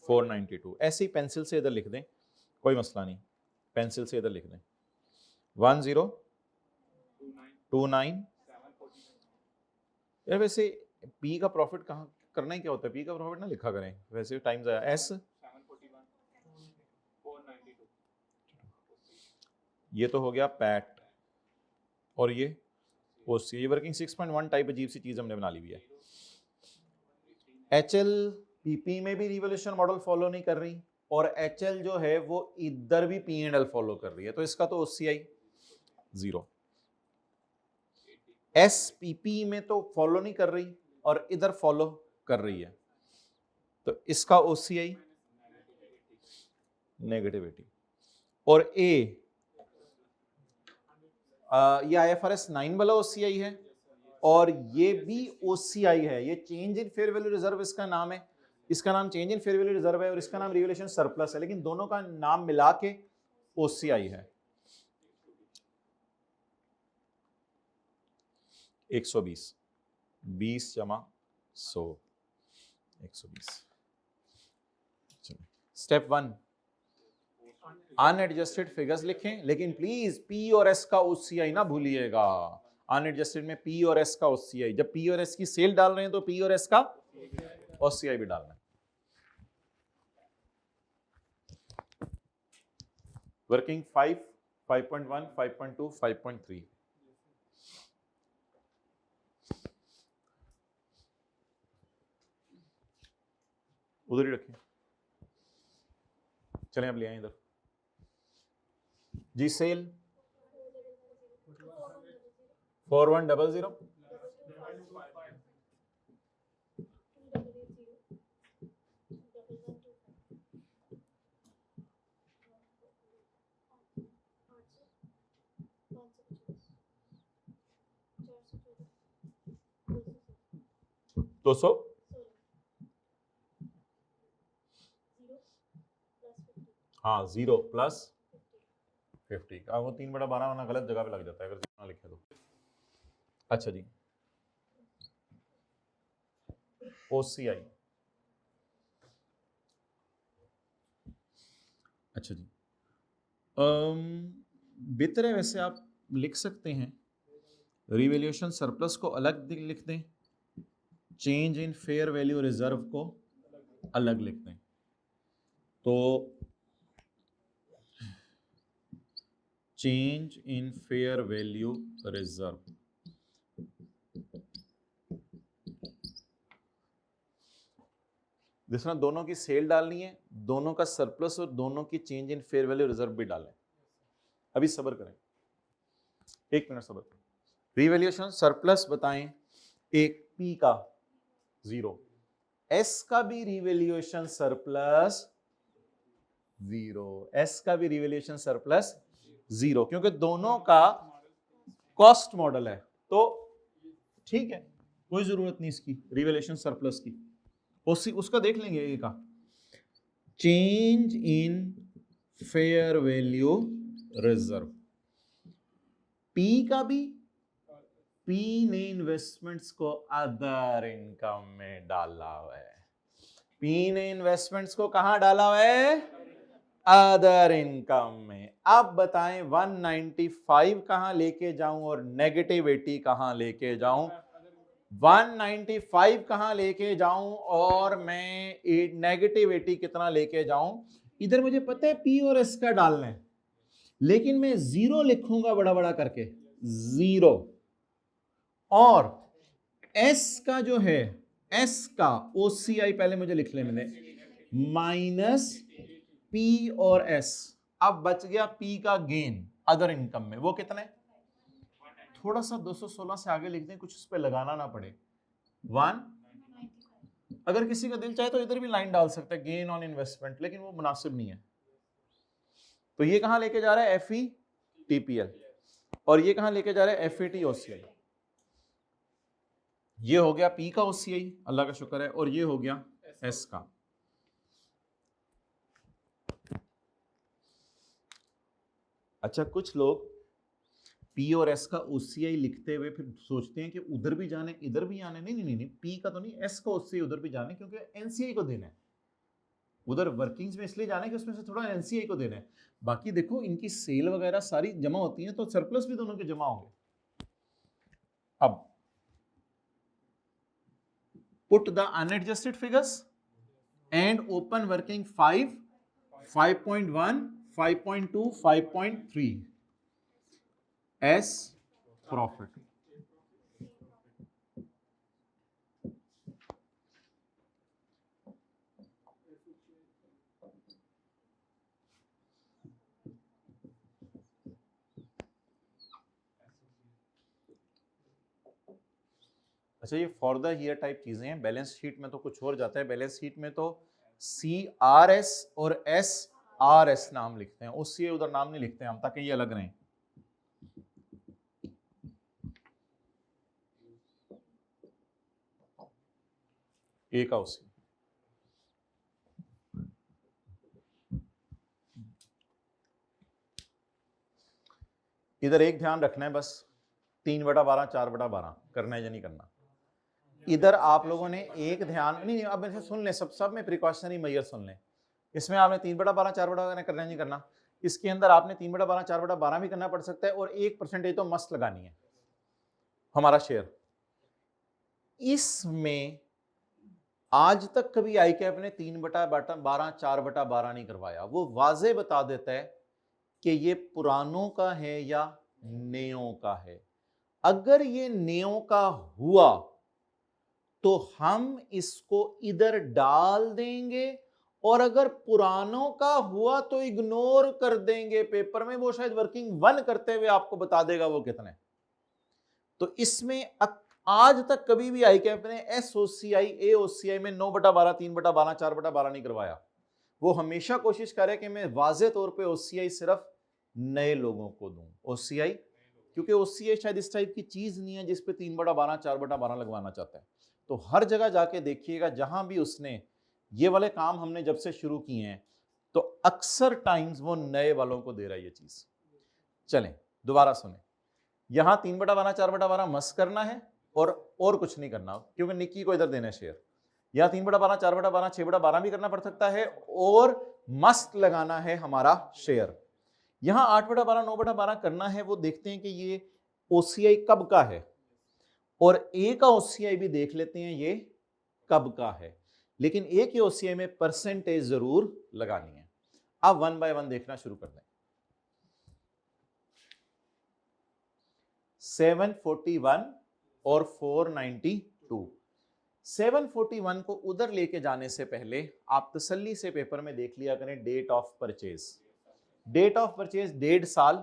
492। ऐसे ही पेंसिल से इधर लिख दें, कोई मसला नहीं, पेंसिल से इधर लिख दें। 1029। यार वैसे पी का प्रॉफिट कहाँ करना ही क्या होता है, पी का प्रॉफिट ना लिखा करें, वैसे टाइम्स आया। एस ये तो हो गया पैट, और ये ओसी। ये वर्किंग 6.1 टाइप अजीब सी चीज हमने बना ली हुई है। एचएल पीपी में भी रिवोल्यूशन मॉडल फॉलो नहीं कर रही, और एचएल जो है वो इधर भी पी एंड एल फॉलो कर रही है, तो इसका तो ओसीआई 0। एस पीपी में तो फॉलो नहीं कर रही और इधर फॉलो कर रही है, तो इसका ओसीआई -80। और ए ये आईएफआरएस 9 वाला ओसीआई है, और ये भी ओसीआई है। ये change in fair value reserve इसका नाम है, इसका नाम change in fair value reserve है, और इसका नाम रिवैल्यूएशन सरप्लस है, लेकिन दोनों का नाम मिला के ओसीआई है। 120, 20 जमा 100, 120। स्टेप 1 अनएडजस्टेड फिगर्स लिखें, लेकिन प्लीज पी और एस का ओसीआई ना भूलिएगा। अनएडजस्टेड में पी और एस का ओसीआई, जब पी और एस की सेल डाल रहे हैं तो पी और एस का ओसीआई भी डालना है। वर्किंग 5, 5.1, 5.2, 5.3। उधर ही रखें, चलें अब ले आए इधर जी। सेल 4100, दो सौ, हाँ 0 + 50। वो 3/12 वरना गलत जगह पे लग जाता है अगर जितना लिखे तो। अच्छा जी, ओसीआई। अच्छा जी, बेहतर है वैसे आप लिख सकते हैं, रिवैल्यूएशन सरप्लस को अलग लिख दें, change in fair value reserve को अलग लिख दें। तो change in fair value reserve, जिसमें दोनों की सेल डालनी है, दोनों का सरप्लस और दोनों की change in fair value reserve भी डालें। अभी सब्र करें, 1 मिनट सब्र करें। रिवैल्यूएशन सरप्लस बताएं, एक पी का 0, एस का भी रिवैल्यूएशन सरप्लस 0, एस का भी रिवैल्यूएशन सरप्लस 0, क्योंकि दोनों का कॉस्ट मॉडल है, तो ठीक है, कोई जरूरत नहीं इसकी रिवैल्यूएशन सरप्लस की। उसका देख लेंगे ए का, change in fair value reserve. P का भी, पी ने इन्वेस्टमेंट्स को अदर इनकम में डाला हुआ है, पी ने इन्वेस्टमेंट्स को कहां डाला हुआ है, अदर इनकम में। अब बताएं 195 कहां लेके जाऊं और -80 कहां लेके जाऊं। 195 कहां लेके जाऊं और मैं -80 कितना लेके जाऊं। इधर मुझे पता है पी और एस का डालना है, लेकिन मैं 0 लिखूंगा बड़ा बड़ा करके 0, और एस का जो है, एस का ओसीआई पहले मुझे लिख लेने -पी और एस। अब बच गया पी का गेन अदर इनकम में, वो कितने, थोड़ा सा 216 से आगे लिख दें, कुछ उस पर लगाना ना पड़े। 1, अगर किसी का दिल चाहे तो इधर भी लाइन डाल सकता है गेन ऑन इन्वेस्टमेंट, लेकिन वो मुनासिब नहीं है। तो ये कहां लेके जा रहा है, एफ ई टीपीएल, और ये कहां लेके जा रहा है, एफ ई टी ओसीआई। ये हो गया पी का ओसीआई, अल्लाह का शुक्र है, और ये हो गया एस का। अच्छा, कुछ लोग पी और एस का ओसीआई लिखते हुए फिर सोचते हैं कि उधर भी जाने इधर भी आने, नहीं नहीं नहीं, पी का तो नहीं, एस का ओसीआई उधर भी जाने क्योंकि एनसीआई को देना है, उधर वर्किंग्स में इसलिए जाना है कि उसमें से थोड़ा एनसीआई को देना है। बाकी देखो इनकी सेल वगैरह सारी जमा होती है तो सरप्लस भी दोनों के जमा होंगे। अब put the unadjusted figures and open working 5, 5.1, 5.2, 5.3 S profit. अच्छा ये फॉर द ईयर टाइप चीजें हैं, बैलेंस शीट में तो कुछ और जाता है, बैलेंस शीट में तो CRS और SRS नाम लिखते हैं, उससे उधर नाम नहीं लिखते हैं हम ताकि ये अलग रहें। ए का उसी इधर एक ध्यान रखना है बस, 3/12, 4/12 करना है या नहीं करना। इधर आप लोगों ने एक ध्यान नहीं, अब ऐसे सुन लें, सब में प्रिकॉशनरी मेजर सुन लें। इसमें आपने 3/12, 4/12 करना नहीं करना, इसके अंदर आपने 3/12, 4/12 भी करना पड़ सकता है और 1% तो मस्त लगानी है हमारा शेयर। इसमें आज तक कभी आई कैप ने 3/12, 4/12 नहीं करवाया, वो वाजे बता देता है कि ये पुरानों का है या नयों का है। अगर ये नयों का हुआ तो हम इसको इधर डाल देंगे और अगर पुरानों का हुआ तो इग्नोर कर देंगे, पेपर में वो शायद वर्किंग 1 करते हुए आपको बता देगा वो कितने। तो इसमें आज तक कभी भी आई कैप ने एसओसीआई एओसीआई में 9/12, 3/12, 4/12 नहीं करवाया। वो हमेशा कोशिश करे कि मैं वाजे तौर पे ओसीआई सिर्फ नए लोगों को दूं, ओसीआई, क्योंकि ओसीआई शायद इस टाइप की चीज नहीं है जिस पे 3/12, 4/12 लगवाना चाहता है। तो हर जगह जाके देखिएगा जहां भी उसने ये वाले काम हमने जब से शुरू किए हैं तो अक्सर टाइम्स वो नए वालों को दे रहा है ये चीज। चलें दोबारा सुने, यहां 3/12, 4/12 मस्त करना है और कुछ नहीं करना क्योंकि निक्की को इधर देना है शेयर। या 3/12, 4/12, 6/12 भी करना पड़ सकता है और मस्त लगाना है हमारा शेयर। यहां 8/12, 9/12 करना है, वो देखते हैं कि ये ओसीआई कब का है और ए का ओसीआई भी देख लेते हैं ये कब का है, लेकिन ए के ओसीआई में परसेंटेज जरूर लगानी है। अब 1 बाय 1 देखना शुरू कर दें। 741 और 492। 741 को उधर लेके जाने से पहले आप तसल्ली से पेपर में देख लिया करें date of purchase. Date of purchase 1.5 साल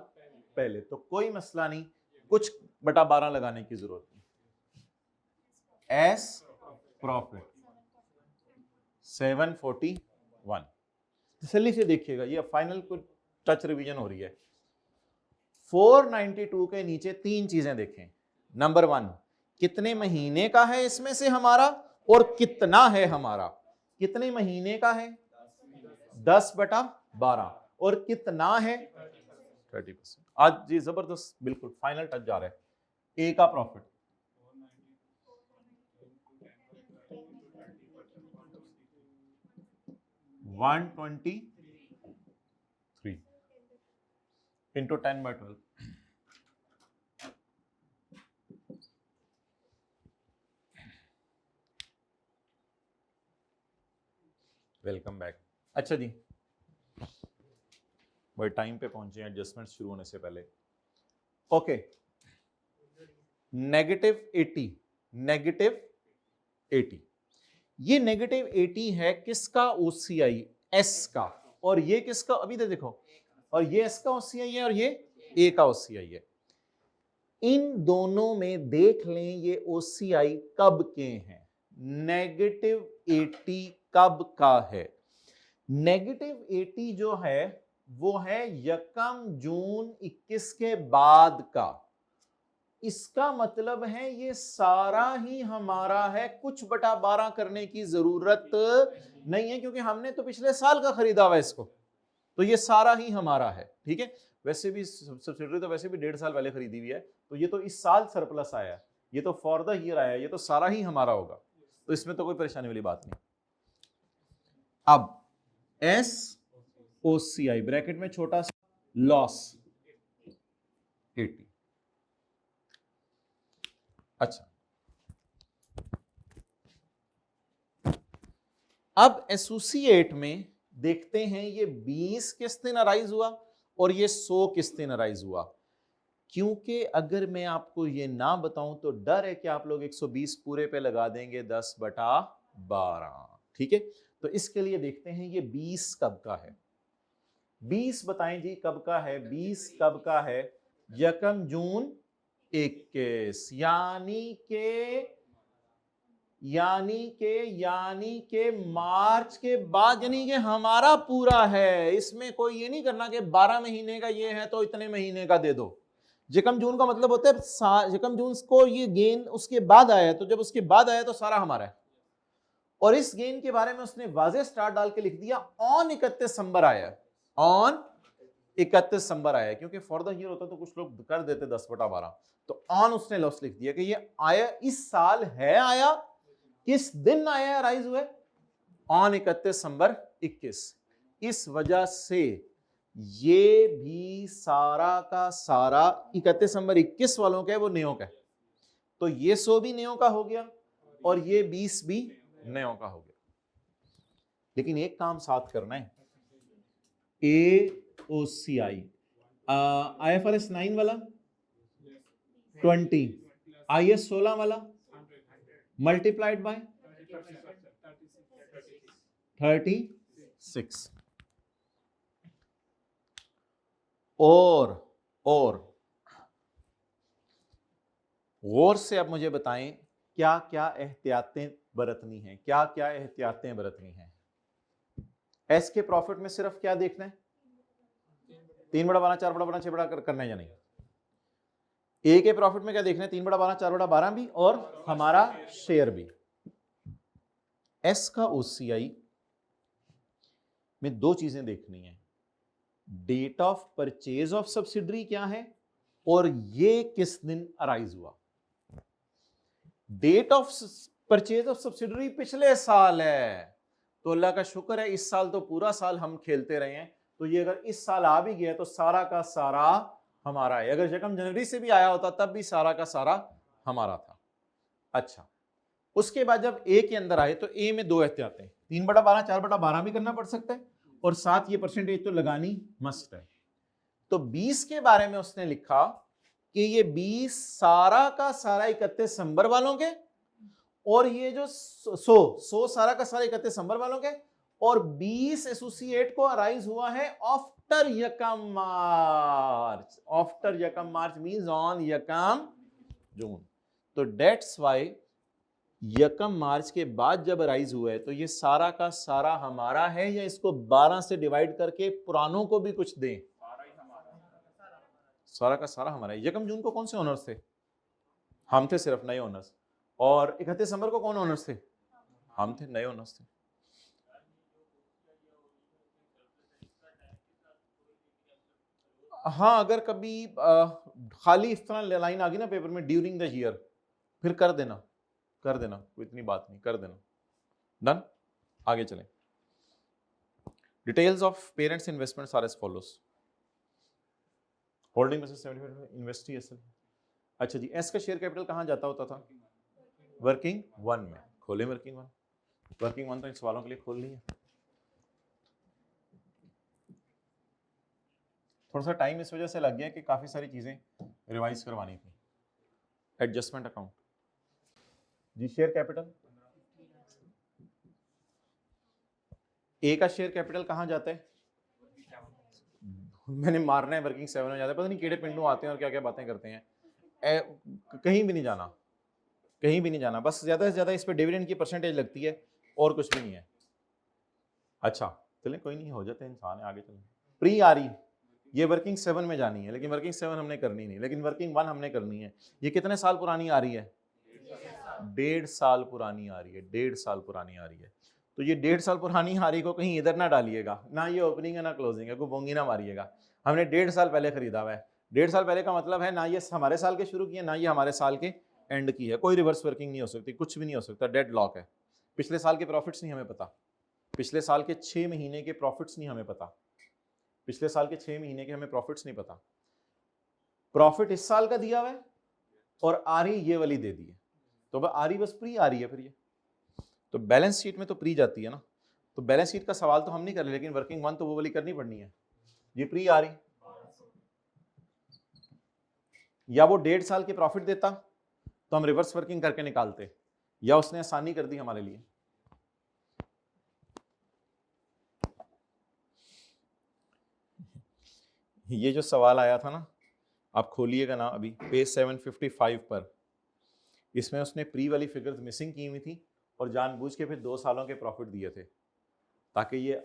पहले, तो कोई मसला नहीं, कुछ बटा 12 लगाने की जरूरत नहीं। एस प्रॉफिट 741, तसल्ली से देखिएगा, ये फाइनल कुछ टच रिवीजन हो रही है। 492 के नीचे 3 चीजें देखें। नंबर 1, कितने महीने का है इसमें से हमारा और कितना है हमारा। कितने महीने का है 10/12 और कितना है 30%। आज जी जबरदस्त बिल्कुल फाइनल टच जा रहा है। ए का प्रॉफिट 123 into 10/12। Welcome back. अच्छा जी, बड़े टाइम पे पहुंचे हैं एडजस्टमेंट शुरू होने से पहले। ओके, -80, -80, ये -80 है किसका, ओसीआई एस का, और ये किसका, अभी तो देखो, और ये एस का ओसीआई है और ये ए का ओसीआई है। इन दोनों में देख लें ये ओसीआई कब के हैं। -80 कब का है? -80 जो है वो है 1 जून 21 के बाद का। इसका मतलब है ये सारा ही हमारा है, कुछ बटा 12 करने की जरूरत नहीं है क्योंकि हमने तो पिछले साल का खरीदा हुआ इसको, तो ये सारा ही हमारा है। ठीक है, वैसे भी सब्सिडरी तो वैसे भी 1.5 साल पहले खरीदी हुई है, तो ये तो इस साल सरप्लस आया है, ये तो फॉर द ईयर आया है, ये तो सारा ही हमारा होगा, तो इसमें तो कोई परेशानी वाली बात नहीं। अब SOCI ब्रैकेट में छोटा सा लॉस 80। अच्छा, अब एसोसिएट में देखते हैं ये 20 किस दिन अराइज हुआ और ये 100 किस दिन अराइज हुआ, क्योंकि अगर मैं आपको ये ना बताऊं तो डर है कि आप लोग 120 पूरे पे लगा देंगे 10/12। ठीक है, तो इसके लिए देखते हैं ये 20 कब का है। 20 बताएं जी कब का है, 20 कब का है, 1 जून 21, यानी के मार्च के बाद, यानी कि हमारा पूरा है। इसमें कोई ये नहीं करना कि 12 महीने का ये है तो इतने महीने का दे दो। यकम जून का मतलब होता है यकम जून को ये गेन उसके बाद आया है, तो जब उसके बाद आया तो सारा हमारा है। और इस गेन के बारे में उसने वाज़ेह स्टार डाल के लिख दिया ऑन 31 दिसंबर आया, ऑन 31 दिसंबर आया, क्योंकि फॉर द ईयर होता तो कुछ लोग कर देते 10/12, तो ऑन उसने लॉस लिख दिया कि ये आया इस साल है, आया किस दिन आया, राइज हुए ऑन 31 दिसंबर 21। इस वजह से ये भी सारा का सारा 31 दिसंबर 21 वालों का है, वो नयों का है, तो ये 100 भी नयों का हो गया और ये 20 भी नयों का हो गया। लेकिन एक काम साथ करना है, AOCI IFRS 9 वाला 20, IS 16 वाला मल्टीप्लाइड बाय 36। और गौर से अब मुझे बताएं क्या क्या एहतियातें बरतनी हैं, क्या क्या एहतियातें बरतनी हैं। एस के प्रॉफिट में सिर्फ क्या देखना है, 3/12, 4/12, 6/12 करना है या नहीं। ए के प्रॉफिट में क्या देखना है, 3/12, 4/12 भी और हमारा शेयर भी। एस का OCI में 2 चीजें देखनी है, date of purchase of subsidiary क्या है और ये किस दिन अराइज हुआ। Date of purchase of subsidiary पिछले साल है, तो अल्लाह का शुक्र है इस साल तो पूरा साल हम खेलते रहे हैं, तो ये अगर इस साल आ भी गया तो सारा का सारा हमारा है। अगर यकम जनवरी से भी आया होता तब भी सारा का सारा हमारा था। अच्छा, उसके बाद जब ए के अंदर आए तो ए में 2 एहतियातें, 3/12, 4/12 भी करना पड़ सकता है और साथ ये परसेंटेज तो लगानी मस्ट है। तो 20 के बारे में उसने लिखा कि ये 20 सारा का सारा 31 दिसंबर वालों के, और ये जो 100 सारा का सारा 31 दिसंबर वालों के, और 20 एसोसिएट को अराइज हुआ है आफ्टर यकम मार्च। आफ्टर यकम मार्च मींस ऑन यकम जून। तो डेट्स वाई यकम मार्च के बाद जब अराइज हुआ है तो ये सारा का सारा हमारा है, या इसको 12 से डिवाइड करके पुरानों को भी कुछ दें। सारा का सारा हमारा है। यकम जून को कौन से ओनर्स थे, हम थे, सिर्फ नए ओनर्स। और 31 दिसंबर को कौन ओनर्स थे, हम थे, नए ओनर्स थे। हाँ, अगर कभी खाली इस तरह लाइन आ गई ना पेपर में ड्यूरिंग द ईयर, फिर कर देना, कोई इतनी बात नहीं, कर देना। डन, आगे चलें। Details of parents investments are as follows. Holding में से 75 इन्वेस्टी एसेट। अच्छा जी, एस का शेयर कैपिटल कहाँ जाता होता था, वर्किंग 1 में। खोले वर्किंग 1, वर्किंग 1 तो इन सवालों के लिए खोल ली है। थोड़ा सा टाइम इस वजह से लग गया कि काफी सारी चीजें रिवाइज करवानी थी। एडजस्टमेंट अकाउंट जी, शेयर कैपिटल, ए का शेयर कैपिटल कहाँ जाता है, मैंने मारना है वर्किंग 7 में जाता है, पता नहीं केड़े पिंडू आते हैं और क्या क्या बातें करते हैं। कहीं भी नहीं जाना, कहीं भी नहीं जाना, बस ज्यादा से ज्यादा इस पर डिविडेंड की परसेंटेज लगती है और कुछ भी नहीं है। अच्छा चलें, कोई नहीं, हो जाते हैं, इंसान है, आगे चलें। प्री आ रही, ये वर्किंग 7 में जानी है, लेकिन वर्किंग 7 हमने करनी नहीं, लेकिन वर्किंग 1 हमने करनी है। ये कितने साल पुरानी आ रही है, 1.5 साल पुरानी आ रही है, 1.5 साल पुरानी आ रही है। तो ये 1.5 साल पुरानी हारी को कहीं इधर ना डालिएगा, ना ये ओपनिंग है ना क्लोजिंग है, कोई बोंगी ना मारिएगा। हमने 1.5 साल पहले खरीदा हुआ है। 1.5 साल पहले का मतलब है ना ये हमारे साल के शुरू की है, ना ये हमारे साल के एंड की है। कोई रिवर्स वर्किंग नहीं हो सकती, कुछ भी नहीं हो सकता, डेड लॉक है। पिछले साल के प्रॉफिट्स नहीं हमें पता, पिछले साल के 6 महीने के प्रॉफिट्स नहीं हमें पता, पिछले साल के 6 महीने के हमें प्रॉफिट्स नहीं पता। प्रॉफिट इस साल का दिया हुआ है और आरी ये वाली दे दी है, तो आरी बस प्री आ रही है फिर ये, तो बैलेंस शीट में तो प्री जाती है ना। तो बैलेंस शीट का सवाल तो हम नहीं कर रहे, लेकिन वर्किंग वन तो वो वाली करनी पड़नी है। ये प्री आ रही, या वो 1.5 साल के प्रॉफिट देता तो हम रिवर्स वर्किंग करके निकालते, या उसने आसानी कर दी हमारे लिए। ये जो सवाल आया था ना, आप खोलिएगा ना अभी पेज 755 पर, इसमें उसने प्री वाली फिगर्स मिसिंग की हुई थी और जानबूझ के फिर 2 सालों के प्रॉफिट दिए थे ताकि ये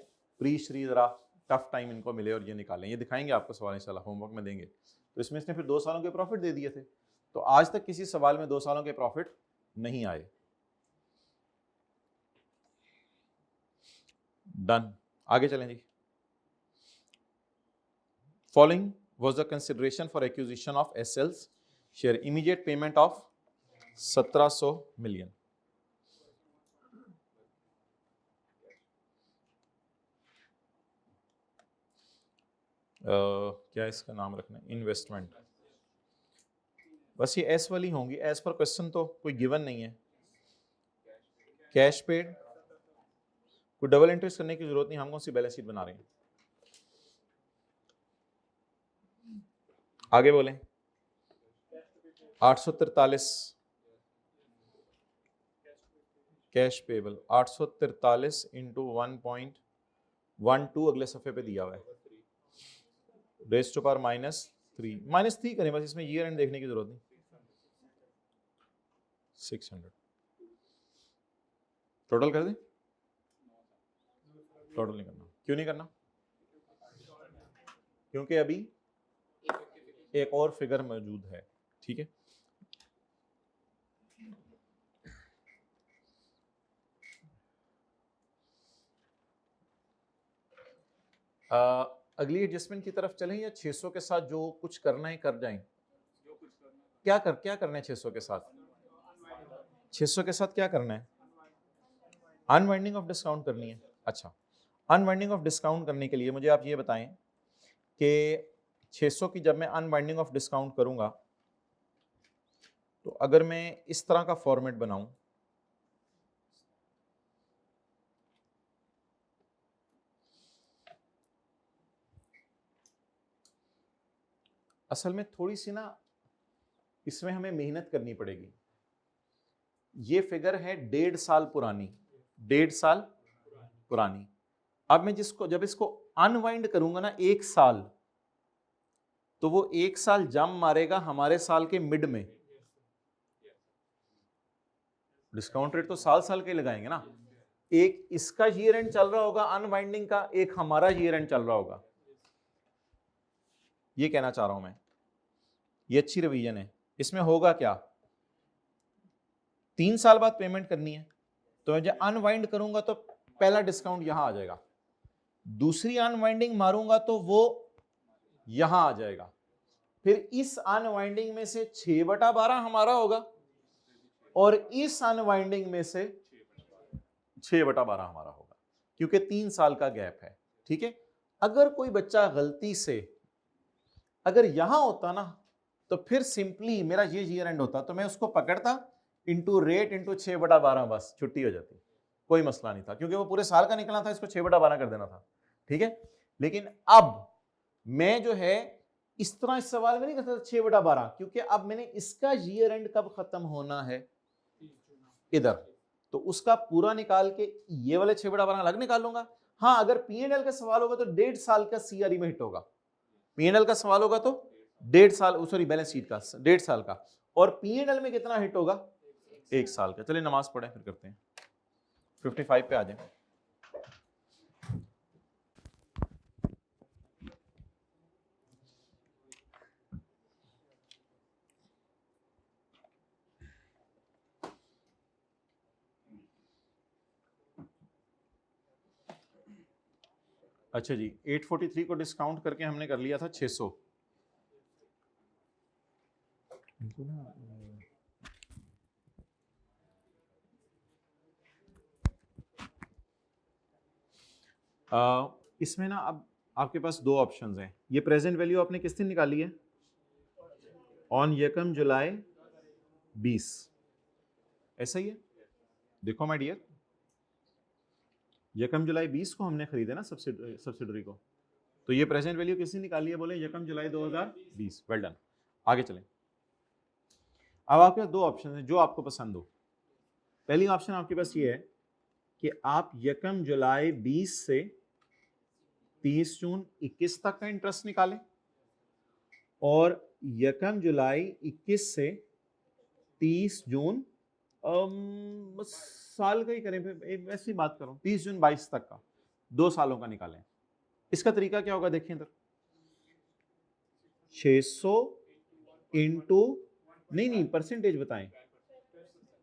प्री श्री जरा टफ टाइम इनको मिले और ये निकालें। ये दिखाएंगे आपको सवाल इंशाल्लाह, होमवर्क में देंगे। तो इसमें इसने फिर 2 सालों के प्रॉफिट दे दिए थे, तो आज तक किसी सवाल में 2 सालों के प्रॉफिट नहीं आए। डन, आगे चलें जी। Following was the consideration for acquisition of SL's share, immediate payment of 1700 million। क्या इसका नाम रखना है, इन्वेस्टमेंट, बस ये एस वाली होंगी एज पर क्वेश्चन, तो कोई गिवन नहीं है। कैश पेड, कोई डबल इंटरेस्ट करने की जरूरत नहीं, हम कौन सी बैलेंस शीट बना रहे हैं। आगे बोलें। 843 कैश पेबल, 843 इंटू 1.12 अगले सफे पे दिया हुआ है, रेज टू पावर -3 करें बस, इसमें ईयर एंड देखने की जरूरत नहीं। 600 टोटल कर दें, टोटल नहीं करना, क्यों नहीं करना, क्योंकि अभी एक और फिगर मौजूद है, ठीक है। अगली एडजस्टमेंट की तरफ चलें या 600 के साथ जो कुछ करना है कर जाएं। क्या करना है 600 के साथ, 600 के साथ क्या करना है, अनवाइंडिंग ऑफ डिस्काउंट करनी है। अच्छा, अनवाइंडिंग ऑफ डिस्काउंट करने के लिए मुझे आप ये बताएं कि 600 की जब मैं अनवाइंडिंग ऑफ डिस्काउंट करूंगा तो अगर मैं इस तरह का फॉर्मेट बनाऊं, असल में थोड़ी सी ना इसमें हमें मेहनत करनी पड़ेगी। ये फिगर है 1.5 साल पुरानी, 1.5 साल पुरानी। अब मैं जब इसको अनवाइंड करूंगा ना 1 साल, तो वो 1 साल जम मारेगा हमारे साल के मिड में। डिस्काउंट रेट तो साल के लगाएंगे ना, एक इसका ईयर एंड चल रहा होगा अनवाइंडिंग का, एक हमारा ईयर एंड चल रहा होगा। ये कहना चाह रहा हूं मैं, ये अच्छी रिवीजन है। इसमें होगा क्या, 3 साल बाद पेमेंट करनी है, तो मैं जब अनवाइंड करूंगा तो पहला डिस्काउंट यहां आ जाएगा, दूसरी अनवाइंडिंग मारूंगा तो वो यहां आ जाएगा, फिर इस अनवाइंडिंग में से 6/12 हमारा होगा और इस अनवाइंडिंग में से 6/12 हमारा होगा, क्योंकि 3 साल का गैप है, ठीक है। अगर कोई बच्चा गलती से अगर यहां होता ना, तो फिर सिंपली मेरा ये ईयर एंड होता, तो मैं उसको पकड़ता इंटू रेट इंटू 6/12, बस छुट्टी हो जाती, कोई मसला नहीं था, क्योंकि वो पूरे साल का निकलना था, इसको 6/12 कर देना था, ठीक है। लेकिन अब मैं जो है इस तरह इस सवाल में नहीं करता 6/12, क्योंकि अब मैंने इसका ईयर एंड कब खत्म होना है, इधर, तो उसका पूरा निकाल के ये वाले 6/12 अलग निकाल लूंगा। हाँ, अगर P&L का सवाल होगा तो 1.5 साल का CRE में हिट होगा, P&L का सवाल होगा तो 1.5 साल, सॉरी बैलेंस शीट का 1.5 साल का, और P&L में कितना हिट होगा, 1 साल का। चलिए नमाज पढ़ें फिर करते हैं, 55 पे आ जाए। अच्छा जी, 843 को डिस्काउंट करके हमने कर लिया था 600। इसमें ना अब आपके पास दो ऑप्शंस हैं। ये प्रेजेंट वैल्यू आपने किस दिन निकाली है? ऑन यकम जुलाई 20, ऐसा ही है। देखो माय डियर, यकम जुलाई 20 को हमने खरीदा ना सब्सिडरी को, तो ये प्रेजेंट वैल्यू किस दिन निकाली है? बोले यकम जुलाई 2020। Well done. आगे चलें। अब आपके पास दो ऑप्शन हैं, जो आपको पसंद हो। पहली ऑप्शन आपके पास ये है कि आप यकम जुलाई 20 से 30 जून 21 तक का इंटरेस्ट निकालें, और यकम जुलाई 21 से 30 जून बस साल का ही करें, फिर वैसी बात करो, 30 जून 22 तक का, 2 सालों का निकालें। इसका तरीका क्या होगा देखें इधर, 600 इंटू, नहीं परसेंटेज बताएं,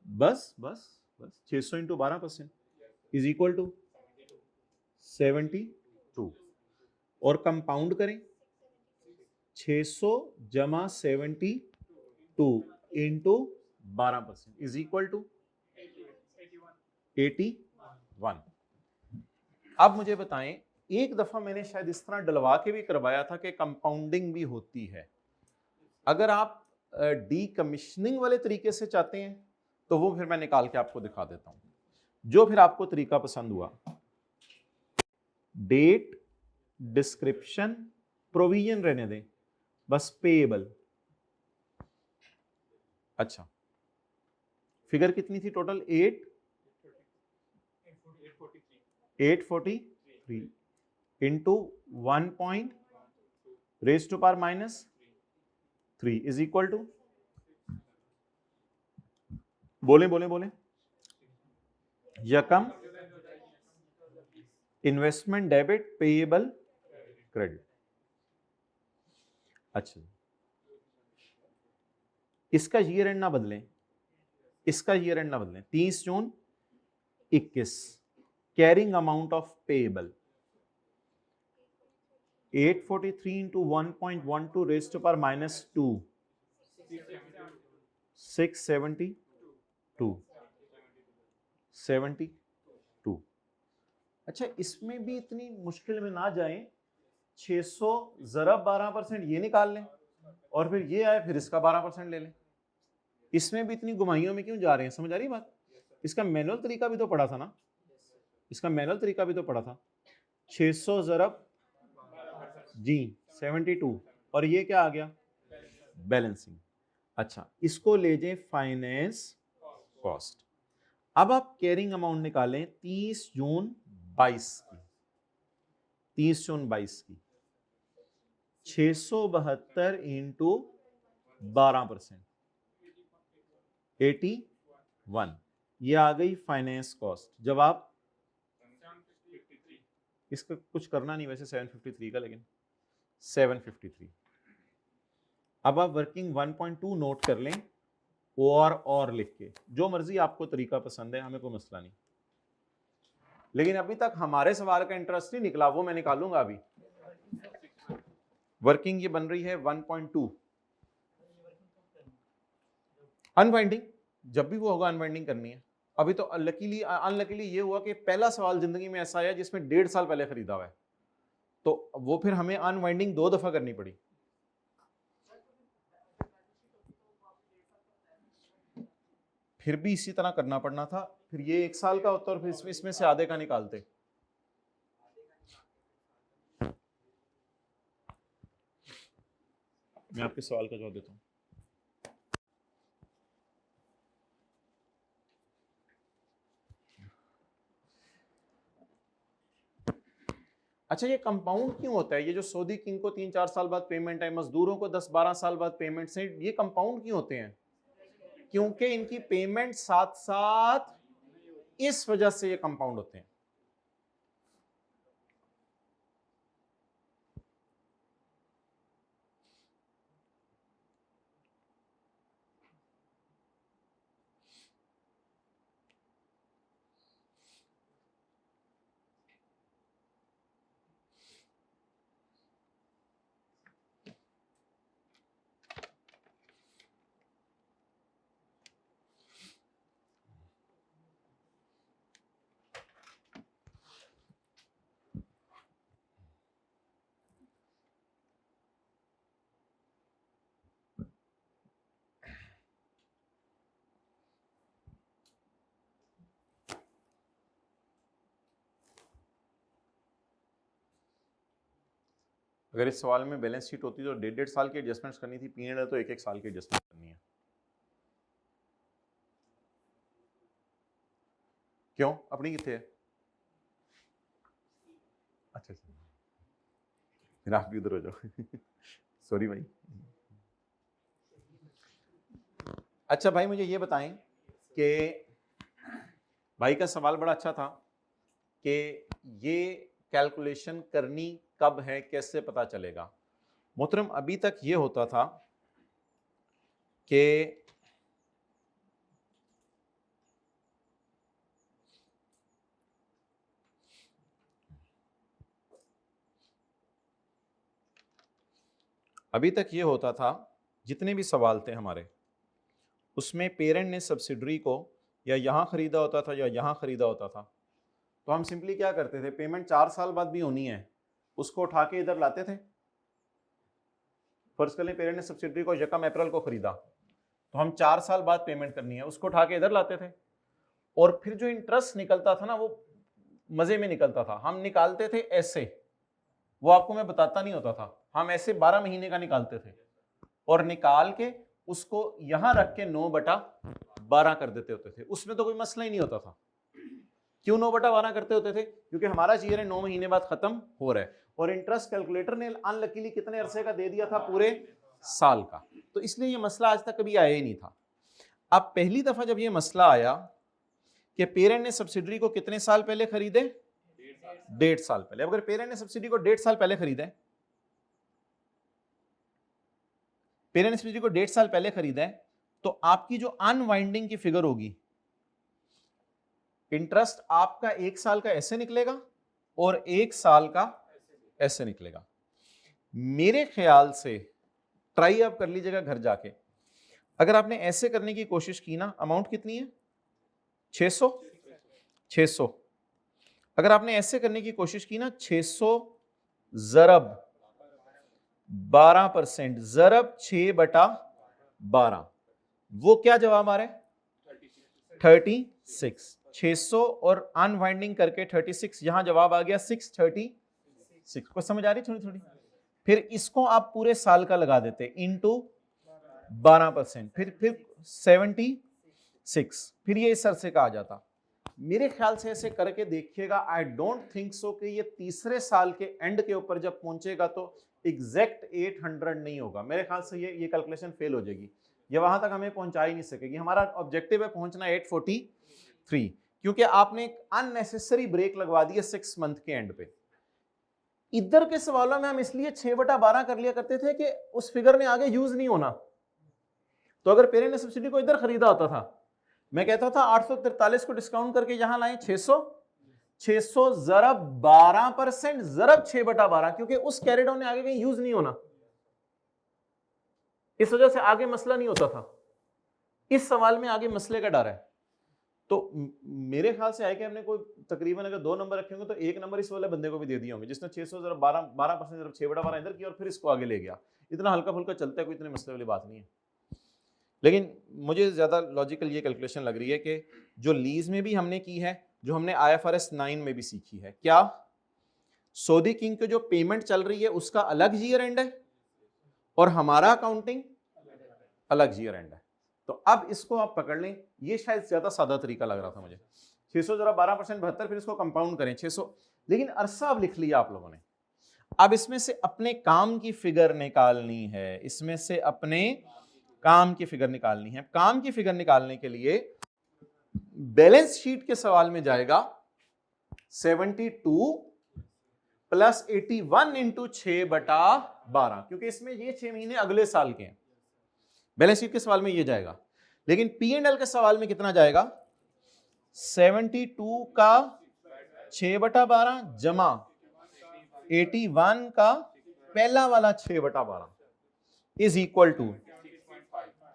बस 600 इंटू 12% इज इक्वल टू 72, और कंपाउंड करें 600 जमा 72 इंटू 12% इज इक्वल टू 81। अब मुझे बताएं, एक दफा मैंने शायद इस तरह डलवा के भी करवाया था कि कंपाउंडिंग भी होती है। अगर आप डी कमीशनिंग वाले तरीके से चाहते हैं तो वो फिर मैं निकाल के आपको दिखा देता हूं, जो फिर आपको तरीका पसंद हुआ। डेट, डिस्क्रिप्शन, प्रोविजन रहने दें, बस पेएबल। अच्छा, फिगर कितनी थी total? 843 into 1 point raise to power -3 is equal to, बोले यकम इन्वेस्टमेंट डेबिट पेएबल क्रेडिट। अच्छा, इसका ईयर एंड ना बदलें, 30 June 21, carrying amount of payable 843 into 1.12 raise to power -2, 672। अच्छा, इसमें भी इतनी मुश्किल में ना जाएं, 600 जरा 12% ये निकाल लें, और फिर ये आए फिर इसका 12% ले लें। इसमें भी इतनी गुमाइयों में क्यों जा रहे हैं? समझ आ रही बात? इसका मैनुअल तरीका भी तो पढ़ा था ना, 600 जरब जी 72, और ये क्या आ गया? बैलेंसिंग। अच्छा, इसको ले जाए फाइनेंस कॉस्ट। अब आप कैरिंग अमाउंट निकालें 30 जून 22 की, 672 इंटू 12%, 81, ये आ गई फाइनेंस कॉस्ट। जब आप इसका कुछ करना नहीं वैसे 753 का, लेकिन 753। अब आप वर्किंग 1.2 नोट कर लें, और लिख के, जो मर्जी आपको तरीका पसंद है, हमें कोई मसला नहीं। लेकिन अभी तक हमारे सवाल का इंटरेस्ट नहीं निकला, वो मैं निकालूंगा अभी। वर्किंग ये बन रही है 1.2, अनवाइंडिंग, जब भी वो होगा अनवाइंडिंग करनी है। अभी तो अनलकीली ये हुआ कि पहला सवाल जिंदगी में ऐसा आया जिसमें 1.5 साल पहले खरीदा हुआ है, तो वो फिर हमें अनवाइंडिंग 2 दफा करनी पड़ी। फिर भी इसी तरह करना पड़ना था, फिर ये 1 साल का होता और फिर इसमें से आधे का निकालते। मैं आपके सवाल का जवाब देता हूं। अच्छा, ये कंपाउंड क्यों होता है? ये जो सऊदी किंग को 3-4 साल बाद पेमेंट है, मजदूरों को 10-12 साल बाद पेमेंट से, ये कंपाउंड क्यों होते हैं? क्योंकि इनकी पेमेंट साथ साथ, इस वजह से ये कंपाउंड होते हैं। अगर इस सवाल में बैलेंस शीट होती तो 1.5 साल की एडजस्टमेंट्स करनी थी, P&L तो 1-1 साल की एडजस्टमेंट करनी है। क्यों? अपनी कितने है? अच्छा फिर आप भी उधर हो जाओ सॉरी भाई। अच्छा भाई मुझे ये बताएं कि भाई का सवाल बड़ा अच्छा था कि ये कैलकुलेशन करनी कब है, कैसे पता चलेगा। मोहतरम अभी तक ये होता था कि जितने भी सवाल थे हमारे, उसमें पेरेंट ने सब्सिडरी को या यहां खरीदा होता था या यहां खरीदा होता था, तो हम सिंपली क्या करते थे, पेमेंट 4 साल बाद भी होनी है, उसको उठा के इधर लाते थे। फर्ज कर लें पेरेंट ने सब्सिडरी को 1 अप्रैल को खरीदा, तो हम 4 साल बाद पेमेंट करनी है, उसको उठा के इधर लाते थे। और फिर जो इंटरेस्ट निकलता था ना, वो मजे में निकलता था। हम निकालते थे ऐसे, वो आपको मैं बताता नहीं होता था, हम ऐसे 12 महीने का निकालते थे और निकाल के उसको यहां रख के 9/12 कर देते होते थे। उसमें तो कोई मसला ही नहीं होता था। क्यों 9/12 करते होते थे? क्योंकि हमारा ईयर 9 महीने बाद खत्म हो रहा है और इंटरेस्ट कैलकुलेटर ने अनलकीली कितने अरसे का दे दिया था? पूरे साल का। तो इसलिए ये मसला आज तक कभी आया ही नहीं था। अब पहली दफा जब ये मसला आया कि पेरेंट ने सब्सिडरी को कितने साल पहले खरीदे? 1.5 साल पहले। अगर पेरेंट ने सब्सिडी को 1.5 साल पहले खरीदा है, पेरेंट ने सब्सिडी को 1.5 साल पहले खरीदा है, तो आपकी जो अनवाइंडिंग की फिगर होगी, इंटरेस्ट आपका 1 साल का ऐसे निकलेगा और 1 साल का ऐसे निकलेगा। मेरे ख्याल से ट्राई आप कर लीजिएगा घर जाके, अगर आपने ऐसे करने की कोशिश की ना, अमाउंट कितनी है? 600। अगर आपने ऐसे करने की कोशिश की ना, 600 ज़रब 12%, ज़रब 6/12, वो क्या जवाब आ रहा है? 36। 600 और अनवाइंडिंग करके 36, यहां जवाब आ गया 636। को समझ आ रही थोड़ी थोड़ी? फिर इसको आप पूरे साल का लगा देते इंटू 12%, फिर 76, फिर ये इस अरसे का आ जाता। मेरे ख्याल से ऐसे करके देखिएगा, आई डोंट थिंक सो कि ये तीसरे साल के एंड के ऊपर जब पहुंचेगा तो एग्जैक्ट 800 नहीं होगा। मेरे ख्याल से ये कैलकुलेशन फेल हो जाएगी, ये वहां तक हमें पहुंचा ही नहीं सकेगी। हमारा ऑब्जेक्टिव है पहुंचना 843, क्योंकि आपने एक अननेसेसरी ब्रेक लगवा दी है 6 मंथ के एंड पे। इधर के सवालों में हम इसलिए 6/12 कर लिया करते थे कि उस फिगर ने आगे यूज नहीं होना। तो अगर पेरेंट ने सब्सिडी को इधर खरीदा होता था, मैं कहता था 843 को डिस्काउंट करके यहां लाएं 600 ज़रब 12%, ज़रब 6/12, क्योंकि उस कैरिड ऑन ने आगे कहीं यूज नहीं होना, इस वजह से आगे मसला नहीं होता था। इस सवाल में आगे मसले का डर है। तो मेरे ख्याल से है कि हमने कोई तकरीबन अगर 2 नंबर रखे होंगे तो 1 नंबर इस वाले बंदे को भी दे दिए होंगे, जिसने 600 ज़रब 12% ज़रब 6/12 इधर किया और फिर इसको आगे ले गया। इतना हल्का फुल्का चलता है, कोई इतने मसले वाली बात नहीं है। लेकिन मुझे ज़्यादा लॉजिकल ये कैलकुलेशन लग रही है कि जो लीज में भी हमने की है, जो हमने IFRS 9 में भी सीखी है, क्या सऊदी किंग की जो पेमेंट चल रही है उसका अलग ईयर एंड है और हमारा अकाउंटिंग अलग ईयर एंड है। तो अब इसको आप पकड़ लें, ये शायद ज्यादा सादा तरीका लग रहा था मुझे। 600 जरा 12% 72, फिर इसको कंपाउंड करें 600, लेकिन अरसा अब लिख लिया आप लोगों ने। अब इसमें से अपने काम की फिगर निकालनी है, इसमें से अपने काम की फिगर निकालनी है। काम की फिगर निकालने के लिए बैलेंस शीट के सवाल में जाएगा 72 प्लस 81 इंटू 6/12, क्योंकि इसमें ये 6 महीने अगले साल के हैं। बैलेंस शीट के सवाल में ये जाएगा, लेकिन P&L के सवाल में कितना जाएगा? 72 का 6/12 जमा 81 का पहला वाला 6/12 is equal to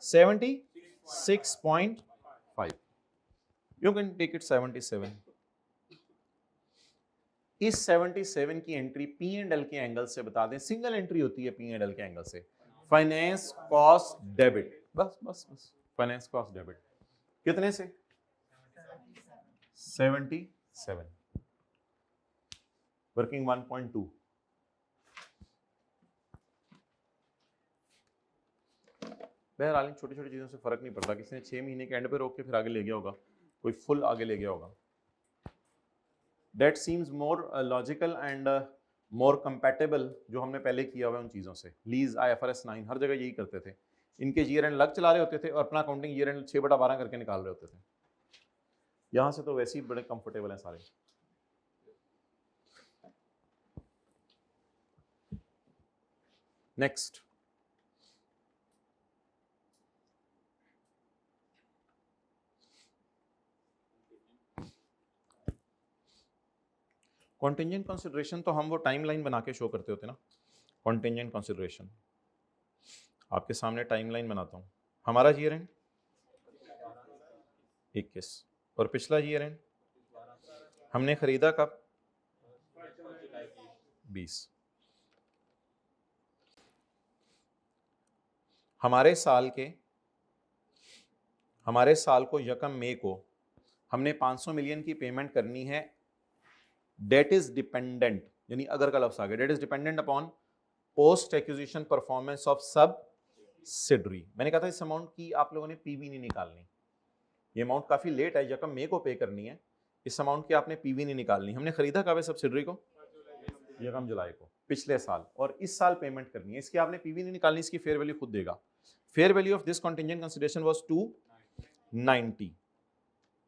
76.5। You can take it 77। इस 77 की एंट्री P&L के एंगल से बता दें, सिंगल एंट्री होती है P&L के एंगल से, फाइनेंस कॉस्ट डेबिट, बस बस बस फाइनेंस कॉस्ट डेबिट। कितने से? 77, वर्किंग 1.2। बहरहाल इन छोटी छोटी चीज़ों से फ़र्क नहीं पड़ता, किसी ने 6 महीने के एंड पे रोक के फिर आगे ले गया होगा, कोई फुल आगे ले गया होगा। That seems more logical and more compatible जो हमने पहले किया हुआ है उन चीज़ों से। लीज IFRS 9 हर जगह यही करते थे, इनके ईयर एंड लग चला रहे होते थे और अपना अकाउंटिंग ईयर एंड 6/12 करके निकाल रहे होते थे। यहाँ से तो वैसे ही बड़े कंफर्टेबल हैं सारे। नेक्स्ट, कॉन्टिंजेंट कंसिडरेशन तो हम वो टाइमलाइन बना के शो करते होते ना। कॉन्टिंजेंट कंसिडरेशन आपके सामने टाइमलाइन बनाता हूँ। हमारा ईयर एंड 21 और पिछला ईयर एंड हमने खरीदा कब? 20। हमारे साल को यकम मई को हमने 500 मिलियन की पेमेंट करनी है। डेट इज डिपेंडेंट, यानी अगर का लफ्ज आ गया, debt is dependent upon post acquisition performance of subsidiary. मैंने कहा था इस अमाउंट की आप लोगों ने पीवी नहीं निकालनी, ये अमाउंट काफी लेट है, यकम मई को पे करनी है, इस अमाउंट की आपने पीवी नहीं निकालनी। हमने खरीदा कब है सब्सिडरी को? यकम जुलाई को पिछले साल, और इस साल पेमेंट करनी है, इसकी आपने पीवी नहीं निकालनी, इसकी फेयर वैल्यू खुद देगा। Fair value of this contingent consideration was 290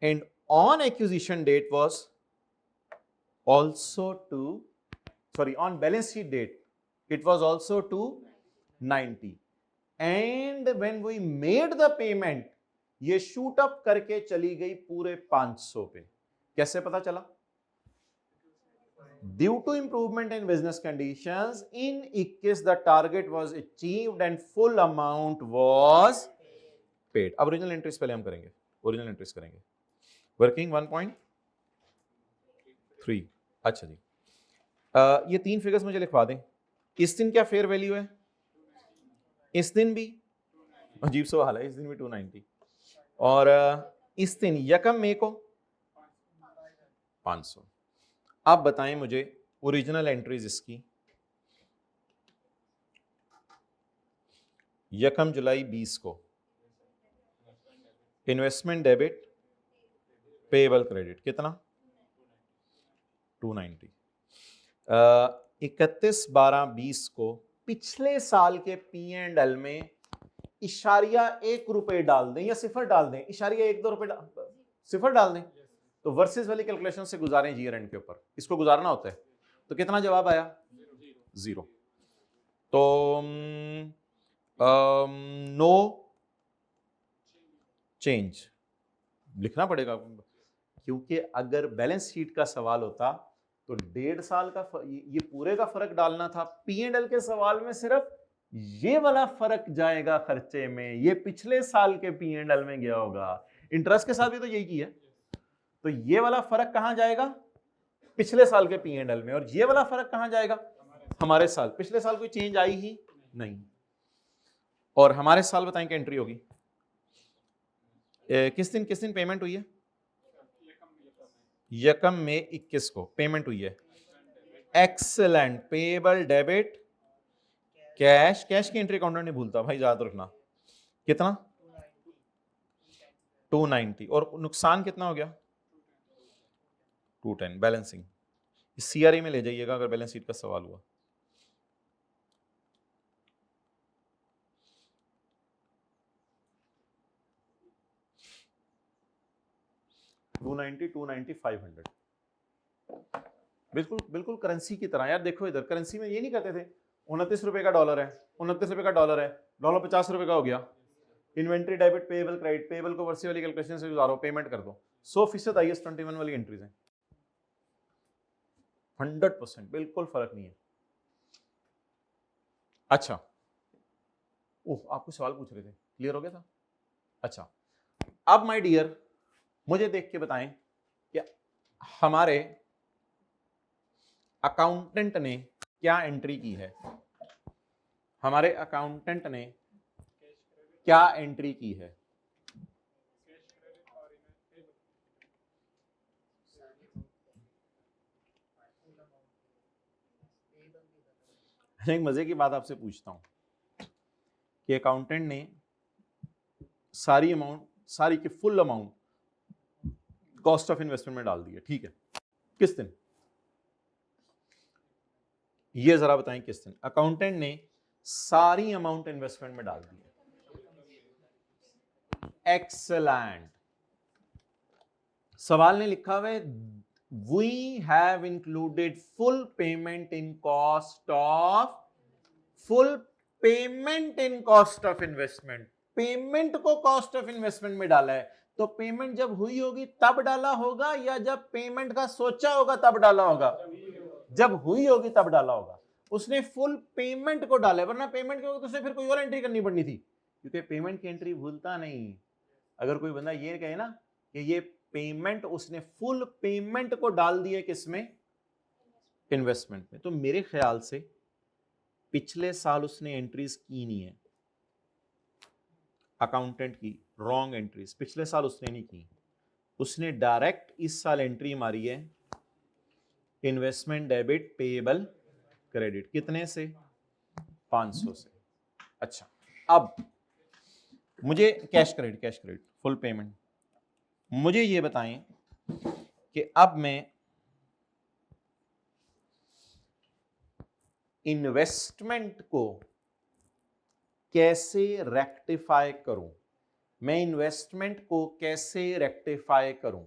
and on acquisition date was also on balance sheet date it was also 290 and when we made the payment ये शूट अप करके चली गई पूरे 500 पे। कैसे पता चला? Due to improvement in business conditions in 21 the target was achieved and full amount was paid। अब ओरिजिनल एंट्रीज पहले हम करेंगे, ओरिजिनल एंट्रीज करेंगे। वर्किंग 1.3। अच्छा जी, ये 3 फिगर्स मुझे लिखवा दें। इस दिन क्या फेयर वैल्यू है? इस दिन भी अजीब सवाल है, इस दिन भी 290 और इस दिन यकम मई को 500। आप बताएं मुझे ओरिजिनल एंट्रीज इसकी। यकम जुलाई 20 को इन्वेस्टमेंट डेबिट पेएबल क्रेडिट कितना? 290। 31/12/20 को पिछले साल के P&L में इशारिया 1 रुपए डाल दें या सिफर डाल दें, इशारिया 1-2 रुपए सिफर डाल दें, तो वर्सेस वाली कैलकुलेशन से गुजारें ईयर एंड के ऊपर, इसको गुजारना होता है। तो कितना जवाब आया? 0। तो नो चेंज लिखना पड़ेगा, क्योंकि अगर बैलेंस शीट का सवाल होता तो 1.5 साल का ये पूरे का फर्क डालना था। P&L के सवाल में सिर्फ ये वाला फर्क जाएगा खर्चे में, ये पिछले साल के P&L में गया होगा। इंटरेस्ट के साथ भी तो यही किया, तो ये वाला फर्क कहां जाएगा? पिछले साल के P&L में, और ये वाला फर्क कहां जाएगा? हमारे साल। पिछले साल कोई चेंज आई ही नहीं, और हमारे साल बताएं कि एंट्री होगी किस दिन पेमेंट हुई है? यकम में 21 को पेमेंट हुई है। Excellent. Payable debit cash, cash की एंट्री काउंटर नहीं भूलता भाई, याद रखना। कितना? 290। और नुकसान कितना हो गया? 210। बैलेंसिंग CRE में ले जाइएगा अगर बैलेंस शीट का सवाल हुआ। बिल्कुल करेंसी की तरह। यार देखो इधर करेंसी में ये नहीं करते थे 29 रुपए का डॉलर है, 29 रुपए का डॉलर है, डॉलर 50 रुपए का हो गया। Inventory debit payable credit, payable को वर्सी वाली कैलकुलेशन से गुजारो, पेमेंट कर दो। 100% IAS 21 वाली एंट्रीज हैं। 100% बिल्कुल फर्क नहीं है। अच्छा, आपको सवाल पूछ रहे थे, क्लियर हो गया था? अच्छा, अब माय डियर मुझे देख के बताएं कि हमारे अकाउंटेंट ने क्या एंट्री की है। हमारे अकाउंटेंट ने क्या एंट्री की है? एक मजे की बात आपसे पूछता हूं कि अकाउंटेंट ने सारी अमाउंट, सारी की full amount cost of investment में डाल दी है, ठीक है। किस दिन, ये जरा बताएं किस दिन अकाउंटेंट ने सारी अमाउंट इन्वेस्टमेंट में डाल दी है। एक्सेलेंट। सवाल ने लिखा हुआ है we have included full payment in cost of, full payment in cost of investment, payment को कॉस्ट ऑफ इन्वेस्टमेंट में डाला है। तो पेमेंट जब हुई होगी तब डाला होगा या जब पेमेंट का सोचा होगा तब डाला होगा? जब हुई होगी तब डाला होगा। उसने फुल पेमेंट को डाला है, वरना पेमेंट के वक्त उसे फिर कोई और एंट्री करनी पड़नी थी, क्योंकि पेमेंट की एंट्री भूलता नहीं। अगर कोई बंदा ये कहे ना कि ये पेमेंट, उसने फुल पेमेंट को डाल दिया किसमें? इन्वेस्टमेंट में। तो मेरे ख्याल से पिछले साल उसने एंट्रीज की नहीं है, अकाउंटेंट की रॉन्ग एंट्रीज पिछले साल उसने नहीं की। उसने डायरेक्ट इस साल एंट्री मारी है इन्वेस्टमेंट डेबिट पेएबल क्रेडिट। कितने से? 500 से। अच्छा, अब मुझे कैश क्रेडिट फुल पेमेंट, मुझे ये बताएं कि अब मैं इन्वेस्टमेंट को कैसे रेक्टिफाई करूं? मैं इन्वेस्टमेंट को कैसे रेक्टिफाई करूं?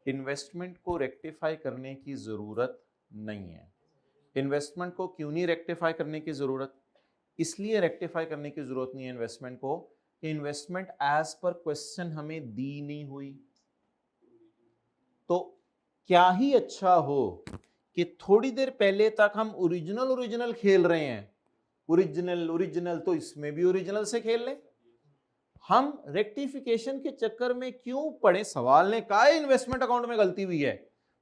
इन्वेस्टमेंट को रेक्टिफाई करने की जरूरत नहीं है। इन्वेस्टमेंट को क्यों नहीं रेक्टिफाई करने की जरूरत? इसलिए रेक्टिफाई करने की जरूरत नहीं है इन्वेस्टमेंट को कि इन्वेस्टमेंट एज पर क्वेश्चन हमें दी नहीं हुई। तो क्या ही अच्छा हो कि थोड़ी देर पहले तक हम ओरिजिनल खेल रहे हैं, ओरिजिनल तो इसमें भी ओरिजिनल से खेल लें। हम रेक्टिफिकेशन के चक्कर में क्यों पड़े? सवाल ने कहा इन्वेस्टमेंट अकाउंट में गलती हुई है,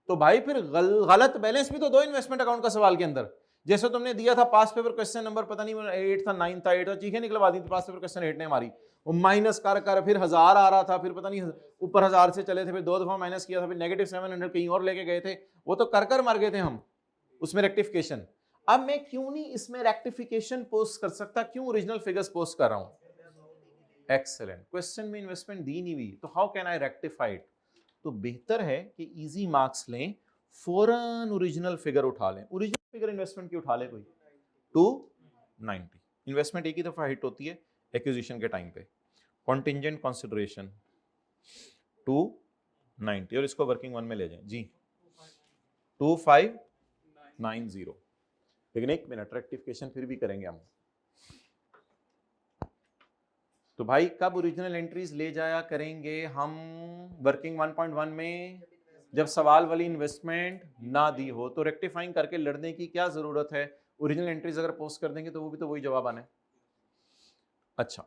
तो भाई फिर गलत बैलेंस भी तो दो इन्वेस्टमेंट अकाउंट का सवाल के अंदर। जैसे तुमने दिया था पास पेपर क्वेश्चन नंबर पता नहीं 8 था 9 था 8 था, चीखें निकलवा दी थी पास पेपर क्वेश्चन 8 ने हमारी। वो माइनस कर फिर 1000 आ रहा था, फिर पता नहीं ऊपर 1000 से चले थे, फिर 2 दफा माइनस किया था, फिर -700 कहीं और लेके गए थे, वो तो कर मर गए थे हम उसमें रेक्टिफिकेशन। अब मैं क्यों नहीं इसमें रेक्टिफिकेशन पोस्ट कर सकता? क्यों ओरिजिनल फिगर्स पोस्ट कर रहा हूं? एक्सेलेंट। क्वेश्चन में इन्वेस्टमेंट दी नहीं हुई, तो how can I rectify it? तो बेहतर है कि इजी मार्क्स लें, फौरन ओरिजिनल फिगर उठा लें। ओरिजिनल फिगर इन्वेस्टमेंट की उठा ले कोई, 290। इन्वेस्टमेंट एक ही दफा हिट होती है एक्विजिशन के टाइम पे। कॉन्टिंजेंट कंसिडरेशन 290, और इसको वर्किंग वन में ले जाएं जी, 2590। लेकिन एक मिनट, रेक्टिफिकेशन फिर भी करेंगे हम। तो भाई कब ओरिजिनल एंट्रीज ले जाया करेंगे हम? वर्किंग 1.1 में, जब सवाल वाली इन्वेस्टमेंट ना दी हो। तो रेक्टिफाइंग करके लड़ने की क्या जरूरत है? ओरिजिनल एंट्रीज अगर पोस्ट कर देंगे तो वो भी तो वही जवाब आना है। अच्छा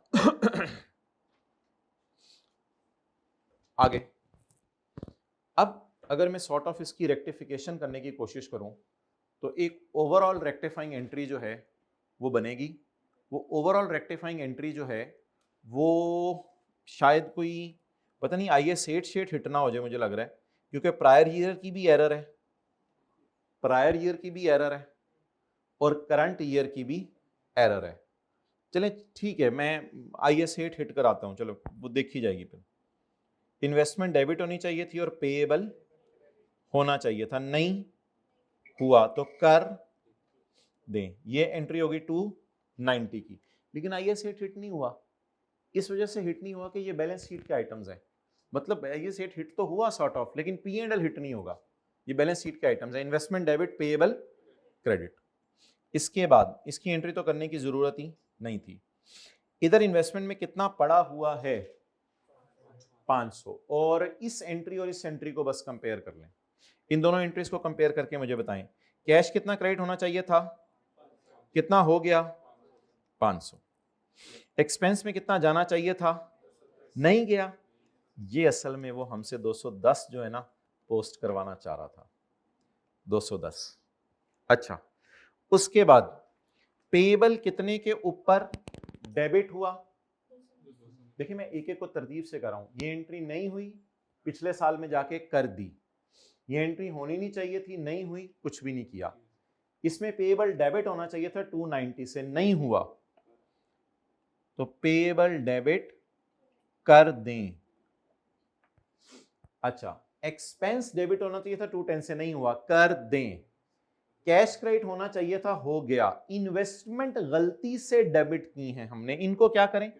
आगे, अब अगर मैं सॉर्ट ऑफ इसकी रेक्टिफिकेशन करने की कोशिश करूं तो एक ओवरऑल रेक्टिफाइंग एंट्री जो है वो बनेगी। वो ओवरऑल रेक्टिफाइंग एंट्री जो है वो शायद कोई पता नहीं IAS 8 शेट हिट ना हो जाए, मुझे लग रहा है, क्योंकि प्रायर ईयर की भी एरर है, प्रायर ईयर की भी एरर है और करंट ईयर की भी एरर है। चलें ठीक है, मैं IAS 8 हिट कराता हूं, चलो वो देखी जाएगी। फिर इन्वेस्टमेंट डेबिट होनी चाहिए थी और पेएबल होना चाहिए था, नहीं हुआ तो कर दें। ये एंट्री होगी 290 की, लेकिन IAS 8 हिट नहीं हुआ। इस वजह से हिट नहीं हुआ कि ये बैलेंस शीट के आइटम्स हैं। मतलब IAS 8 हिट तो हुआ सॉर्ट ऑफ, लेकिन P&L हिट नहीं होगा। ये बैलेंस शीट के आइटम्स हैं, इन्वेस्टमेंट डेबिट पेएबल क्रेडिट। इसके बाद इसकी एंट्री तो करने की जरूरत ही नहीं थी। इधर इन्वेस्टमेंट में कितना पड़ा हुआ है? 500। और इस एंट्री और इस एंट्री को बस कंपेयर कर लें। इन दोनों एंट्रीज को कंपेयर करके मुझे बताएं कैश कितना क्रेडिट होना चाहिए था, कितना हो गया? 500। एक्सपेंस में कितना जाना चाहिए था, नहीं गया। ये असल में वो हमसे 210 जो है ना पोस्ट करवाना चाह रहा था, 210। अच्छा, उसके बाद पेएबल कितने के ऊपर डेबिट हुआ? देखिए मैं एक एक को तरतीब से कर रहा हूं। ये एंट्री नहीं हुई, पिछले साल में जाके कर दी। ये एंट्री होनी नहीं चाहिए थी, नहीं हुई, कुछ भी नहीं किया। इसमें पेएबल डेबिट होना चाहिए था 290 से, नहीं हुआ तो पेएबल डेबिट कर दें। अच्छा, एक्सपेंस डेबिट होना चाहिए था 210 से, नहीं हुआ, कर दें। कैश क्रेडिट होना चाहिए था, हो गया। इन्वेस्टमेंट गलती से डेबिट की हैं हमने, इनको क्या करें,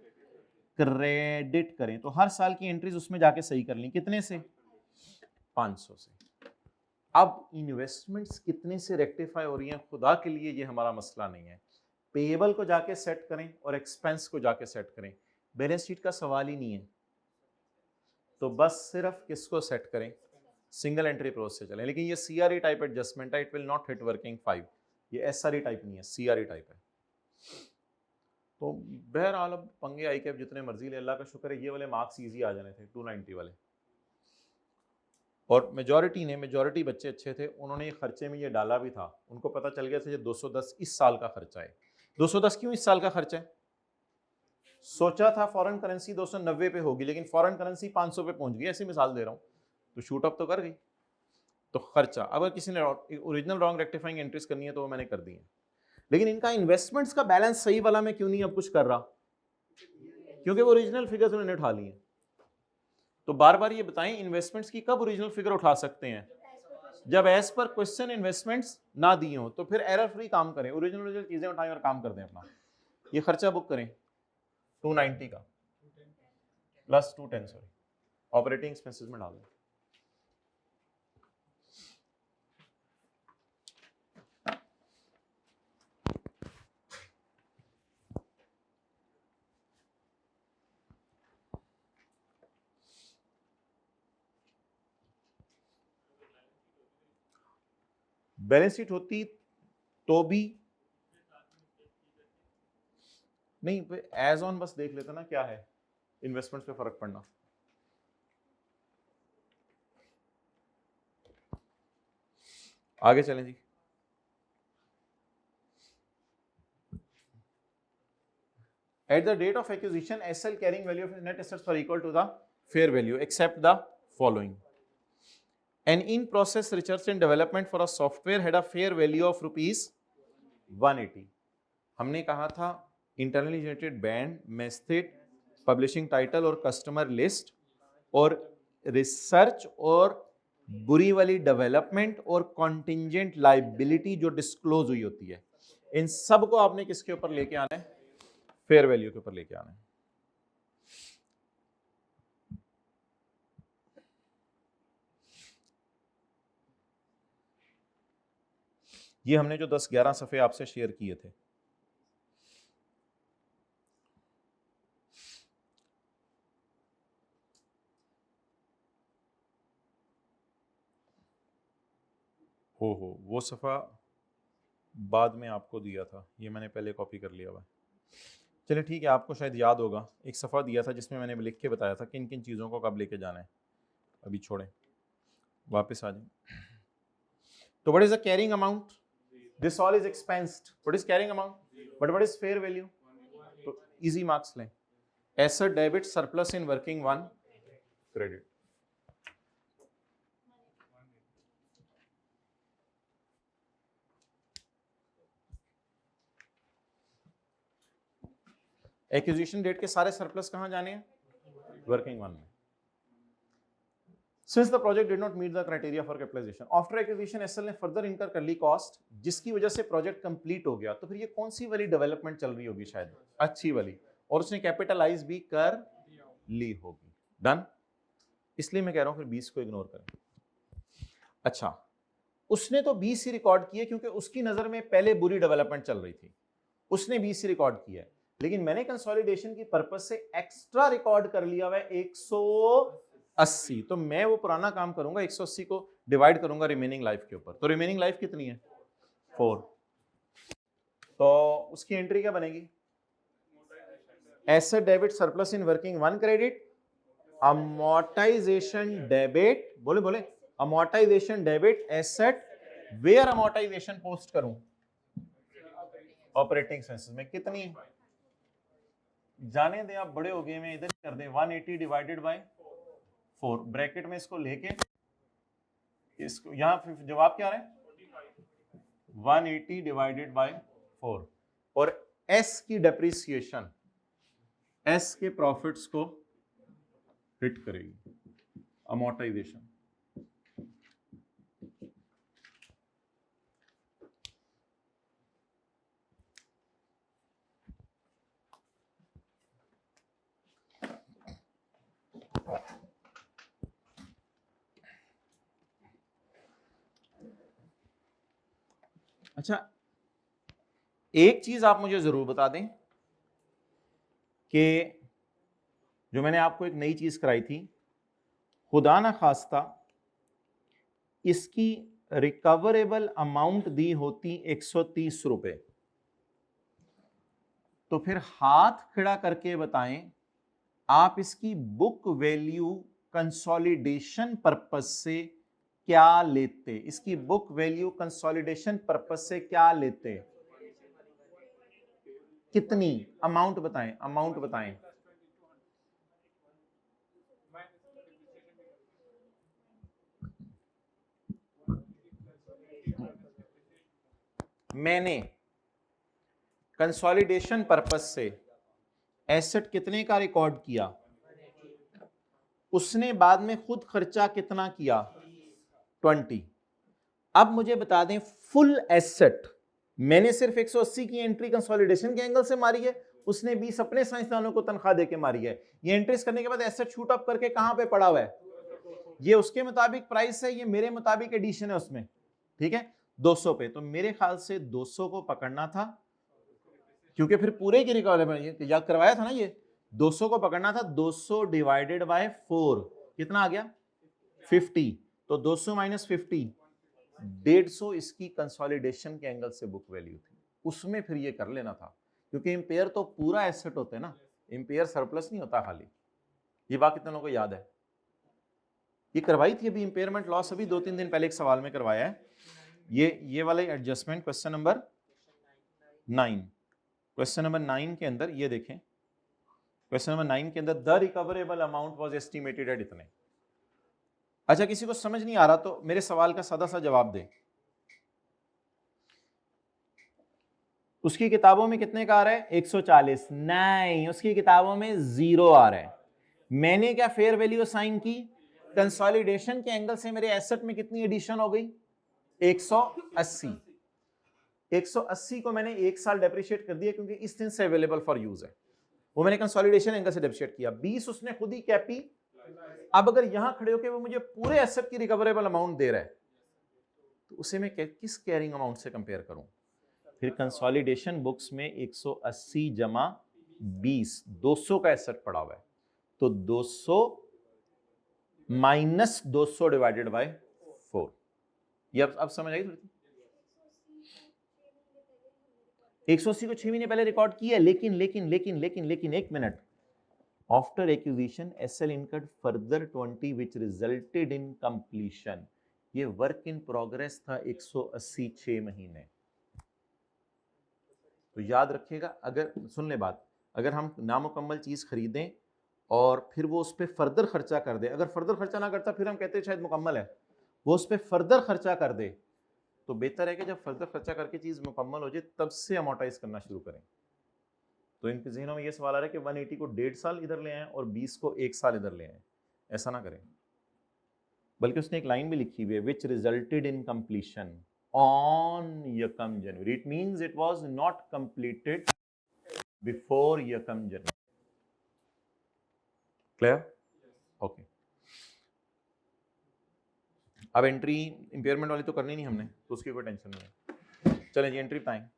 क्रेडिट करें। तो हर साल की एंट्रीज उसमें जाके सही कर ली। कितने से, 500 से। अब इन्वेस्टमेंट्स कितने से रेक्टिफाई हो रही हैं, खुदा के लिए ये हमारा मसला नहीं है। पेएबल को जाके सेट करें और एक्सपेंस को जाके सेट करें, बैलेंस शीट का सवाल ही नहीं है। तो बस सिर्फ किसको सेट करें, सिंगल एंट्री प्रोसेस से चलें। लेकिन ये सीआरई टाइप एडजस्टमेंट है, it will not hit working 5। ये एसआरई टाइप नहीं है, सीआरई टाइप है। तो बहरहाल अब पंगे आई के अब जितने मर्जी ले, अल्लाह का शुक्र है ये वाले मार्क्स इजी आ जाने थे 290 वाले। और मेजॉरिटी बच्चे अच्छे थे, उन्होंने खर्चे में ये डाला भी था, उनको पता चल गया था ये 210 इस साल का खर्चा है। 210 क्यों इस साल का खर्चा है, सोचा था फॉरेन करेंसी 290 पे होगी, लेकिन फॉरेन करेंसी 500 पे पहुंच गई, ऐसी मिसाल दे रहा हूं, तो शूट अप तो कर गई। तो खर्चा, अगर किसी ने ओरिजिनल रॉन्ग रेक्टिफाइंग एंट्रीज करनी है तो वो मैंने कर दी है। लेकिन इनका इन्वेस्टमेंट्स का बैलेंस सही वाला मैं क्यों नहीं अब कुछ कर रहा, क्योंकि वो ओरिजिनल फिगर्स उन्होंने उठा ली हैं। तो बार बार ये बताएं, इन्वेस्टमेंट्स की कब ओरिजिनल फिगर उठा सकते हैं, जब एज पर क्वेश्चन इन्वेस्टमेंट्स ना दी हो, तो फिर एरर फ्री काम करें, ओरिजिनल चीजें उठाएं और काम कर दें अपना। ये खर्चा बुक करें 290 का प्लस 210, सॉरी, ऑपरेटिंग एक्सपेंसेस में डाल दें। बैलेंस शीट होती तो भी नहीं, एज ऑन बस देख लेते ना क्या है इन्वेस्टमेंट्स पे फर्क पड़ना। आगे चलें जी। At the date of acquisition, SL carrying value of net assets were equal to the fair value except the following. An in-process research and development for a software had a fair value of rupees 180. हमने कहा था internally generated band, method, publishing title और customer list और research और बुरी वाली development और contingent liability जो डिस्क्लोज हुई होती है, इन सब को आपने किसके ऊपर लेके आना है, फेयर वैल्यू के ऊपर लेके आना है। ये हमने जो 10-11 सफ़े आपसे शेयर किए थे, हो वो सफ़ा बाद में आपको दिया था, ये मैंने पहले कॉपी कर लिया हुआ है। चलिए ठीक है, आपको शायद याद होगा, एक सफ़ा दिया था जिसमें मैंने लिख के बताया था किन किन चीज़ों को कब लेके जाना है। अभी छोड़ें, वापस आ जाए। तो what is the carrying amount, this all is expensed, what is carrying amount, but what is fair value, तो इजी मार्क्स लें। Asset debit surplus in working 1 credit. Acquisition date के सारे सरप्लस कहां जाने हैं, वर्किंग 1 में। Since the project did not meet the criteria for capitalization, after acquisition SL ने further इनकर कर ली कॉस्ट, जिसकी वजह से प्रोजेक्ट कंप्लीट हो गया। तो फिर ये कौन सी वाली डेवलपमेंट चल रही होगी, शायद अच्छी वाली, और उसने कैपिटलाइज भी कर ली होगी। डन, इसलिए मैं कह रहा हूं फिर 20 को इग्नोर करें। अच्छा, उसने तो 20 ही रिकॉर्ड किए क्योंकि उसकी नजर में पहले बुरी डेवलपमेंट चल रही थी, उसने 20 ही रिकॉर्ड किया है। लेकिन मैंने कंसोलिडेशन की पर्पज से एक्स्ट्रा रिकॉर्ड कर लिया हुआ है 180, तो मैं वो पुराना काम करूंगा, 180 को डिवाइड करूंगा रिमेनिंग लाइफ के ऊपर। तो रिमेनिंग लाइफ कितनी है, 4। तो उसकी एंट्री क्या बनेगी, asset debit surplus in working 1 credit, amortisation debit, बोले बोले, amortisation debit asset, where amortisation post करूं, ऑपरेटिंग एक्सपेंसेस में। कितनी, जाने दें, आप बड़े हो गए, मैं इधर कर दें 180 डिवाइडेड बाय 4, ब्रैकेट में इसको लेके इसको, यहां जवाब क्या आ रहा है, 180 डिवाइडेड बाय 4, और एस की डेप्रिसिएशन एस के प्रॉफिट्स को हिट करेगी, अमोर्टाइजेशन। अच्छा, एक चीज आप मुझे जरूर बता दें कि जो मैंने आपको एक नई चीज कराई थी, खुदा ना खास्ता इसकी रिकवरेबल अमाउंट दी होती 130 रुपए, तो फिर हाथ खड़ा करके बताएं आप इसकी बुक वैल्यू कंसोलिडेशन पर्पस से क्या लेते? इसकी बुक वैल्यू कंसोलिडेशन पर्पस से क्या लेते? कितनी अमाउंट बताएं, अमाउंट बताएं। मैंने कंसोलिडेशन पर्पस से एसेट कितने का रिकॉर्ड किया, उसने बाद में खुद खर्चा कितना किया, 20। अब मुझे बता दें फुल एसेट मैंने सिर्फ 180 की एंट्री कंसोलिडेशन के एंगल से मारी है, उसने 20 अपने साइंसदानों को तनख्वाह देके मारी है। ये एंट्रीज करने के बाद एसेट शूट अप करके कहां पे पड़ा हुआ है, ये उसके मुताबिक प्राइस है, ये मेरे मुताबिक एडिशन है उसमें, ठीक है, 200 पे। तो मेरे ख्याल से 200 को पकड़ना था, क्योंकि फिर पूरे की रिकवरी याद करवाया था ना, ये 200 को पकड़ना था। 200 डिवाइडेड बाय 4 कितना आ गया, 50। तो 200 माइनस 50, 150 इसकी कंसोलिडेशन के एंगल से बुक वैल्यू थी, उसमें फिर ये कर लेना था, क्योंकि इंपेयर तो पूरा एसेट होता है ना, इंपेयर सरप्लस नहीं होता खाली। ये बात कितने लोगों को याद है? ये करवाई थी अभी इंपेयरमेंट लॉस, अभी 2-3 दिन पहले एक सवाल में करवाया है ये वाले adjustment. Question number 9, question number 9 के अंदर ये देखें, क्वेश्चन नंबर 9 के अंदर the recoverable amount was estimated at इतने। अच्छा, किसी को समझ नहीं आ रहा तो मेरे सवाल का सादा सा जवाब दे। उसकी किताबों में कितने का आ रहा है, 140? नहीं, उसकी किताबों में 0 आ रहा है। मैंने क्या फेयर वैल्यू असाइन की, कंसोलिडेशन के एंगल से मेरे एसेट में कितनी एडिशन हो गई, 180। 180 को मैंने 1 साल डेप्रिशिएट कर दिया, क्योंकि इस दिन से अवेलेबल फॉर यूज है, वो मैंने कंसोलिडेशन एंगल से डेप्रिशिएट किया। 20 उसने खुद ही कैपी। अब अगर यहां खड़े होकर वो मुझे पूरे एसेट की रिकवरेबल अमाउंट दे रहा है, तो उसे मैं किस कैरिंग अमाउंट से कंपेयर करूं? फिर कंसोलिडेशन बुक्स में 180 जमा 20, 200 का एसेट पड़ा हुआ है, तो 200 माइनस 200 डिवाइडेड बाय 4। ये अब समझ आई थोड़ी? 180 को 6 महीने पहले रिकॉर्ड किया, लेकिन लेकिन लेकिन लेकिन लेकिन एक मिनट, after acquisition SL incurred further 20 which resulted in completion. ये वर्क इन प्रोग्रेस था 180 6 महीने। तो याद रखिएगा, अगर सुन ले बात, अगर हम नामुकम्मल चीज खरीदें और फिर वो उस पर फर्दर खर्चा कर दे, अगर फर्दर खर्चा ना करता फिर हम कहते हैं शायद मुकम्मल है, वो उस पर फर्दर खर्चा कर दे, तो बेहतर है कि जब फर्दर खर्चा करके चीज मुकम्मल हो जाए तब से अमोर्टाइज करना शुरू करें। तो इनके ज़हनों में ये सवाल आ रहा है कि 180 को 1.5 साल इधर ले आए और 20 को 1 साल इधर ले आए, ऐसा ना करें। बल्कि उसने एक लाइन भी लिखी हुई है, विच resulted in completion on Yakam January. It means it was not completed before Yakam January. Clear? Okay. अब एंट्री इंपेयरमेंट वाली तो करनी नहीं हमने, तो उसकी कोई टेंशन नहीं है। चलें जी, एंट्री बताएं।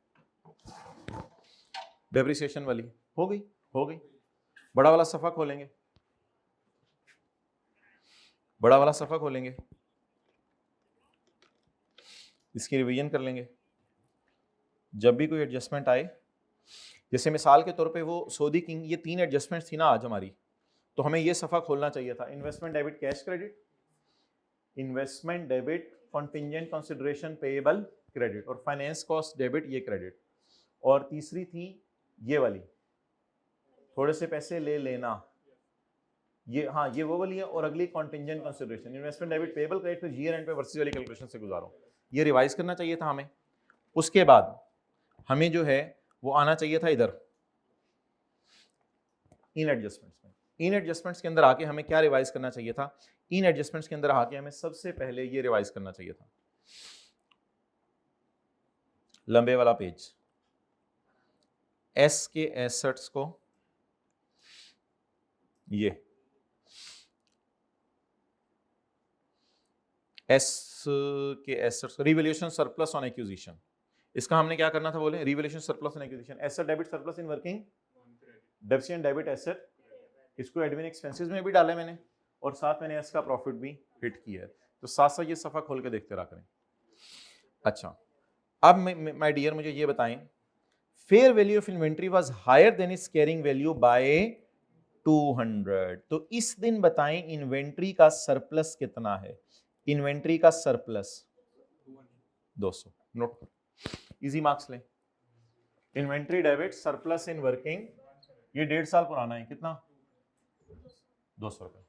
डेप्रिसिएशन वाली हो गई, हो गई। बड़ा वाला सफ़ा खोलेंगे, बड़ा वाला सफ़ा खोलेंगे, इसकी रिवीजन कर लेंगे। जब भी कोई एडजस्टमेंट आए, जैसे मिसाल के तौर पे वो सऊदी किंग, ये 3 एडजस्टमेंट थी ना आज हमारी, तो हमें ये सफ़ा खोलना चाहिए था, investment debit cash credit, investment debit contingent consideration payable credit, और फाइनेंस कॉस्ट डेबिट ये क्रेडिट, और तीसरी थी ये वाली, थोड़े से पैसे ले लेना, ये हाँ ये वो वाली है, और अगली contingent consideration, investment debit payable credit, फिर ईयर एंड पे वर्सेस वाली कैलकुलेशन से गुजारो। ये रिवाइज करना चाहिए था हमें। उसके बाद हमें जो है वो आना चाहिए था इधर, इन एडजस्टमेंट्स में। इन एडजस्टमेंट्स के अंदर आके हमें क्या रिवाइज करना चाहिए था? इन एडजस्टमेंट्स के अंदर आके हमें सबसे पहले ये रिवाइज करना चाहिए था, लंबे वाला पेज, एस के एसेट्स को ये एस के assets, revaluation surplus on acquisition, इसका हमने क्या करना था बोले? Revaluation surplus on acquisition, asset debit surplus in working, depreciation debit asset, इसको एडमिन एक्सपेंसेस में भी डाला मैंने और साथ मैंने एस का प्रॉफिट भी हिट किया है। तो साथ साथ ये सफा खोल के देखते रहा करें। अच्छा, अब माय डियर मुझे ये बताएं, fair value of inventory was higher than its carrying value by 200। तो इस दिन बताएं इन्वेंट्री का सरप्लस कितना है? इन्वेंट्री का सरप्लस 200। नोट करो, इजी मार्क्स ले। Inventory debit surplus in working, ये 1.5 साल पुराना है, कितना? 200 रुपए।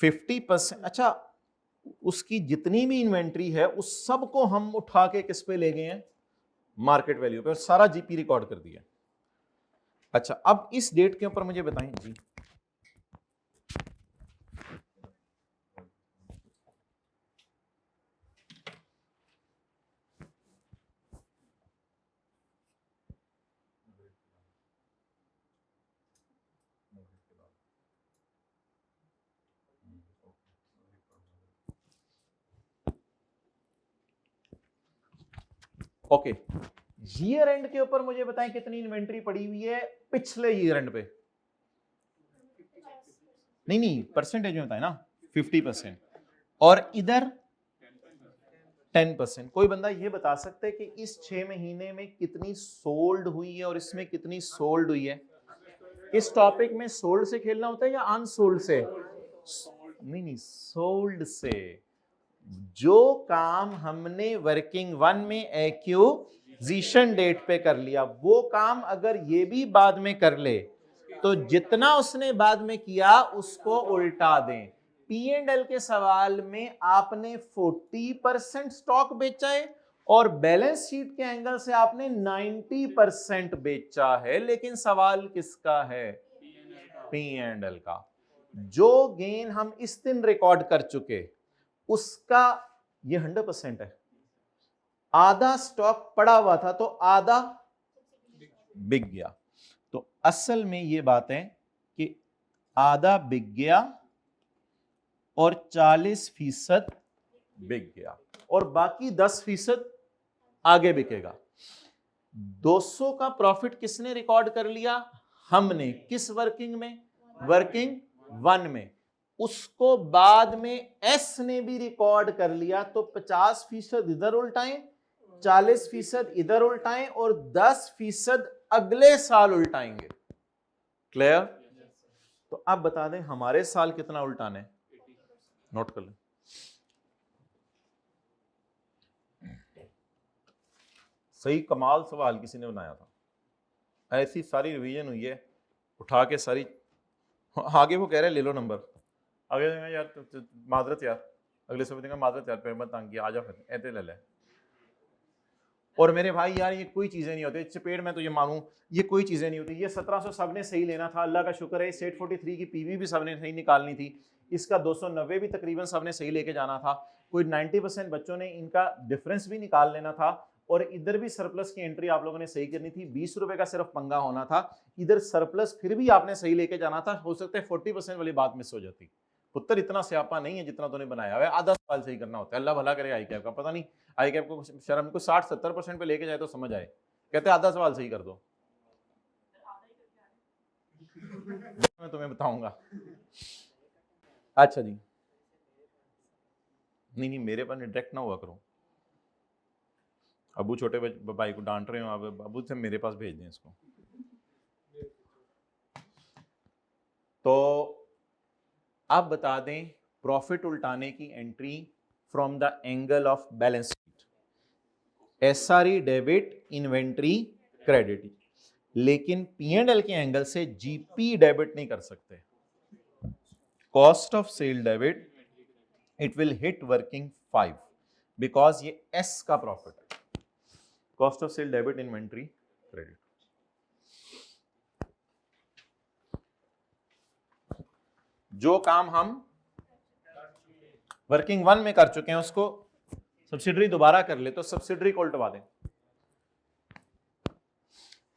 %50। अच्छा, उसकी जितनी भी इन्वेंट्री है उस सब को हम उठा के किस पे ले गए हैं? मार्केट वैल्यू पे, और सारा जीपी रिकॉर्ड कर दिया। अच्छा, अब इस डेट के ऊपर मुझे बताएं जी, ओके, ईयर एंड के ऊपर मुझे बताएं कितनी इन्वेंट्री पड़ी हुई है पिछले ईयर एंड पे? नहीं, परसेंटेज में बताए ना, 50%, और इधर 10%। कोई बंदा ये बता सकता है कि इस 6 महीने में कितनी सोल्ड हुई है और इसमें कितनी सोल्ड हुई है? इस टॉपिक में सोल्ड से खेलना होता है या अनसोल्ड से? नहीं, सोल्ड से। जो काम हमने वर्किंग 1 में एक्विजिशन डेट पे कर लिया, वो काम अगर ये भी बाद में कर ले तो जितना उसने बाद में किया उसको उल्टा दें। P&L के सवाल में आपने 40% स्टॉक बेचा है और बैलेंस शीट के एंगल से आपने 90% बेचा है, लेकिन सवाल किसका है? P&L का। जो गेन हम इस दिन रिकॉर्ड कर चुके उसका ये 100% है। आधा स्टॉक पड़ा हुआ था तो आधा बिक गया। तो असल में ये बात है कि आधा बिक गया और 40% बिक गया और बाकी 10% आगे बिकेगा। 200 का प्रॉफिट किसने रिकॉर्ड कर लिया? हमने। किस वर्किंग में? वर्किंग 1 में। उसको बाद में एस ने भी रिकॉर्ड कर लिया, तो 50% इधर उल्टाएं, 40% इधर उल्टाएं और 10% अगले साल उल्टाएंगे। क्लियर? तो अब बता दें हमारे साल कितना उल्टाना है? नोट कर लें। सही कमाल सवाल किसी ने बनाया था, ऐसी सारी रिवीजन हुई है, उठा के सारी। आगे वो कह रहे ले लो नंबर, आगे यार माजरत यार, अगले समय देंगे माजरत यार, पेमेंट तंग किया, आ जा फिर ऐसे ले ले। और मेरे भाई यार ये कोई चीजें नहीं होती, चपेट में तो ये मानूं ये कोई चीजें नहीं होती। ये 1700 सबने सही लेना था, अल्लाह का शुक्र है। 843 की पीवी भी सबने सही निकालनी थी, इसका 290 भी तकरीबन सबने सही लेके जाना था। कोई 90% बच्चों ने इनका डिफरेंस भी निकाल लेना था और इधर भी सरप्लस की एंट्री आप लोगों ने सही करनी थी। 20 रुपए का सिर्फ पंगा होना था, इधर सरप्लस फिर भी आपने सही लेके जाना था। हो सकता है 40% वाली बात मिस हो जाती। पुत्र इतना स्यापा नहीं है जितना तूने बनाया हुआ है, आधा सवाल सही करना होता है। अल्लाह भला करे आई कैप का, पता नहीं आई कैप को शर्म को 60-70% पे लेके जाए तो समझ आए। कहते आधा सवाल सही कर दो, मैं तुम्हें बताऊंगा। अच्छा जी, नहीं मेरे पर डायरेक्ट ना हुआ करो। अबू छोटे भाई को डांट रहे हो आप, अबू से मेरे पास भेज दें इसको। तो आप बता दें प्रॉफिट उल्टाने की entry from the angle of balance sheet, SRE debit, inventory credit, लेकिन P&L के एंगल से जीपी डेबिट नहीं कर सकते। Cost of sale debit it will hit working 5 because ये एस का प्रॉफिट है। Cost of sale debit inventory credit. जो काम हम वर्किंग 1 में कर चुके हैं उसको सब्सिडरी दोबारा कर ले तो सब्सिडरी को उल्टवा दें,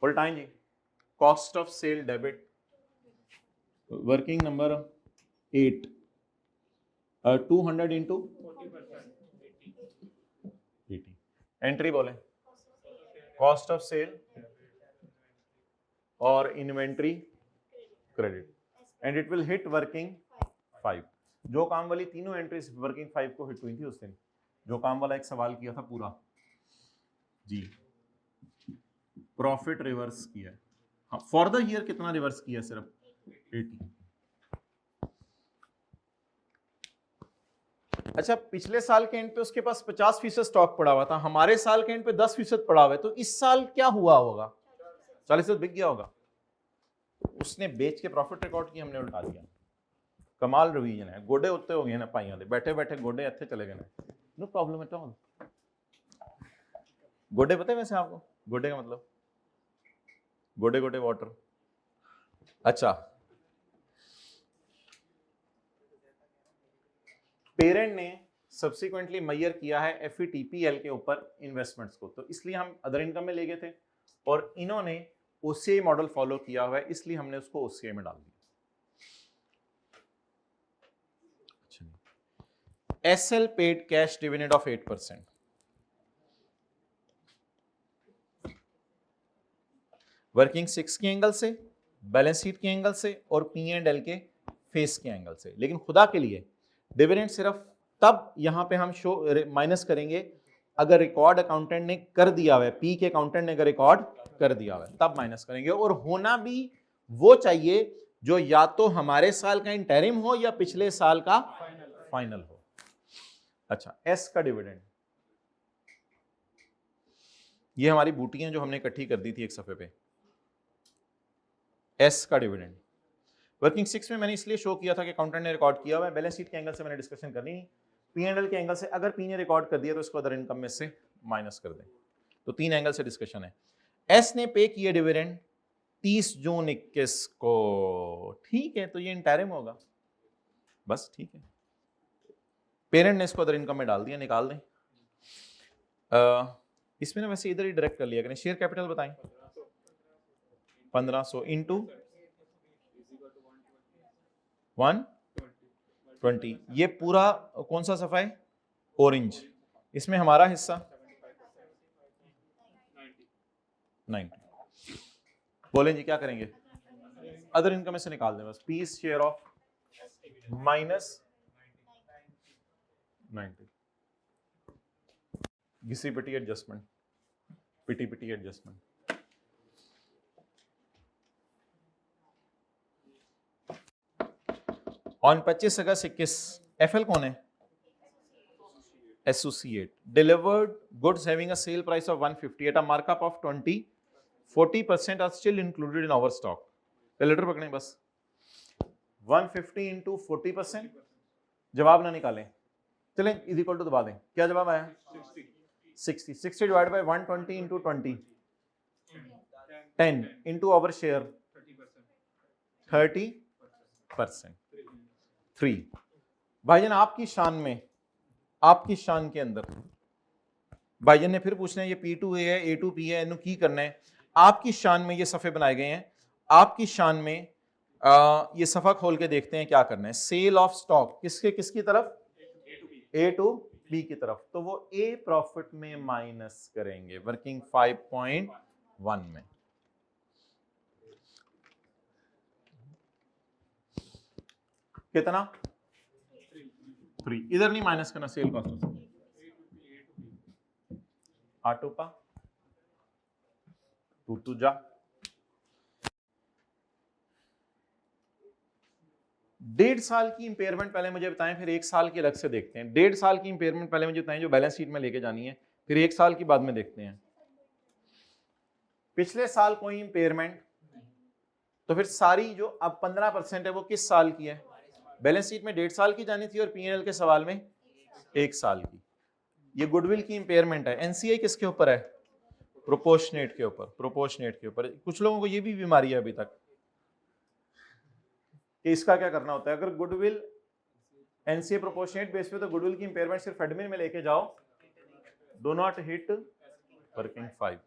उल्टाएं जी। Cost of sale debit working number 8 200 into 80। Entry बोले कॉस्ट ऑफ सेल और inventory credit and it will hit working 5। जो काम वाली तीनों एंट्रीज वर्किंग 5 को हिट हुई थी उस दिन, जो काम वाला एक सवाल किया था पूरा जी, प्रॉफिट रिवर्स किया है। हाँ, फॉर द ईयर कितना रिवर्स किया? सिर्फ 80। अच्छा, पिछले साल के एंड पे उसके पास 50% स्टॉक पड़ा हुआ था, हमारे साल के एंड पे 10% पड़ा हुआ है, तो इस साल क्या हुआ होगा? 40% बिक गया होगा। उसने बेच के प्रॉफिट रिकॉर्ड किया, हमने उल्टा दिया। कमाल रिवीजन है। गोडे उत्ते हो गए ना पाइयों दे, बैठे बैठे गोडे इत्थे चले गए ना। No problem at all. गोडे पता है वैसे आपको? गोडे का मतलब गोडे गोडे वाटर। अच्छा, पेरेंट ने सब्सिक्वेंटली मेजर किया है एफईटीपीएल के ऊपर इन्वेस्टमेंट्स को, तो इसलिए हम अदर इनकम में ले गए थे और इन्होंने ओसीआई मॉडल फॉलो किया हुआ है, इसलिए हमने उसको ओसीआई में डाल दिया। SL paid cash dividend of 8%। Working 6 के एंगल से, बैलेंस शीट के एंगल से और P&L के फेस के एंगल से। लेकिन खुदा के लिए डिविडेंड सिर्फ तब यहां पे हम शो माइनस करेंगे अगर रिकॉर्ड अकाउंटेंट ने कर दिया हुआ है, पी के अकाउंटेंट ने अगर रिकॉर्ड कर दिया हुआ है तब माइनस करेंगे, और होना भी वो चाहिए जो या तो हमारे साल का इंटरिम हो या पिछले साल का फाइनल हो। अच्छा, एस का डिविडेंड, ये हमारी बूटियां जो हमने इकट्ठी कर दी थी एक सफे पे। एस का डिविडेंड वर्किंग 6 में मैंने इसलिए शो किया था कि अकाउंटेंट ने रिकॉर्ड किया हुआ है, बैलेंस शीट के एंगल से मैंने डिस्कशन करनी नहीं। P&L के एंगल से अगर पी ने रिकॉर्ड कर दिया तो इसको अदर इनकम में से माइनस कर दें, तो 3 एंगल से डिस्कशन है। एस ने पे किया डिविडेंड 30 जून 21 को, ठीक है, तो ये इंटरिम होगा, बस ठीक है। पेरेंट ने इसको अदर इनकम में डाल दिया, निकाल दें। इसमें ना वैसे इधर ही डायरेक्ट कर लिया करें। शेयर कैपिटल बताएं, 1500 इंटू 120। ये पूरा कौन सा सफा है? ऑरेंज। इसमें हमारा हिस्सा 90। बोलें जी क्या करेंगे? अदर इनकम में से निकाल दें बस। P's share of minus 90। घिसी पिटी एडजस्टमेंट, पिटी पिटी एडजस्टमेंट। ऑन 25 अगस्त 21 एफएल कौन है? Associate delivered goods having a sale price of 150 at a markup of 20, 40% are still included in our stock. Calculator पकड़ें बस। 150 इंटू 40%, जवाब ना निकालें, चलें इज इक्वल टू दबा दें। क्या जवाब आया? 60। 60 divide by 120 into 20, 10 into our share 30%। 3। भाईजान आपकी शान में, आपकी शान के अंदर भाईजान ने फिर पूछना है ये P2A है, A2P है, इन्हों की करना है। आपकी शान में ये सफ़े बनाए गए हैं, आपकी शान में ये सफ़ा खोल के देखते हैं क्या करना है। सेल ऑफ स्टॉक किसके किसकी तरफ? A टू B की तरफ, तो वो A प्रॉफिट में माइनस करेंगे वर्किंग 5.1 में। कितना? 3। इधर नहीं माइनस करना सेल कॉस्ट, आटोपा टू जा। डेढ़ साल की इंपेयरमेंट पहले मुझे बताएं, फिर एक साल की अलग से देखते हैं। 1.5 साल की इंपेयरमेंट पहले मुझे बताएं जो बैलेंस शीट में लेके जानी है, फिर 1 साल की बाद में देखते हैं। पिछले साल कोई इंपेयरमेंट, तो फिर सारी जो अब 15% है वो किस साल की है? बैलेंस शीट में 1.5 साल की जानी थी और P&L के सवाल में 1 साल की। ये गुडविल की इंपेयरमेंट है। एनसीआई किसके ऊपर है? प्रोपोर्शनेट के ऊपर। प्रोपोर्शनेट के ऊपर कुछ लोगों को ये भी बीमारी है अभी तक कि इसका क्या करना होता है। अगर गुडविल एनसीए प्रोपोर्शनेट बेस पे तो गुडविल की इंपेयरमेंट सिर्फ एडमिन में लेके जाओ, do not hit working 5।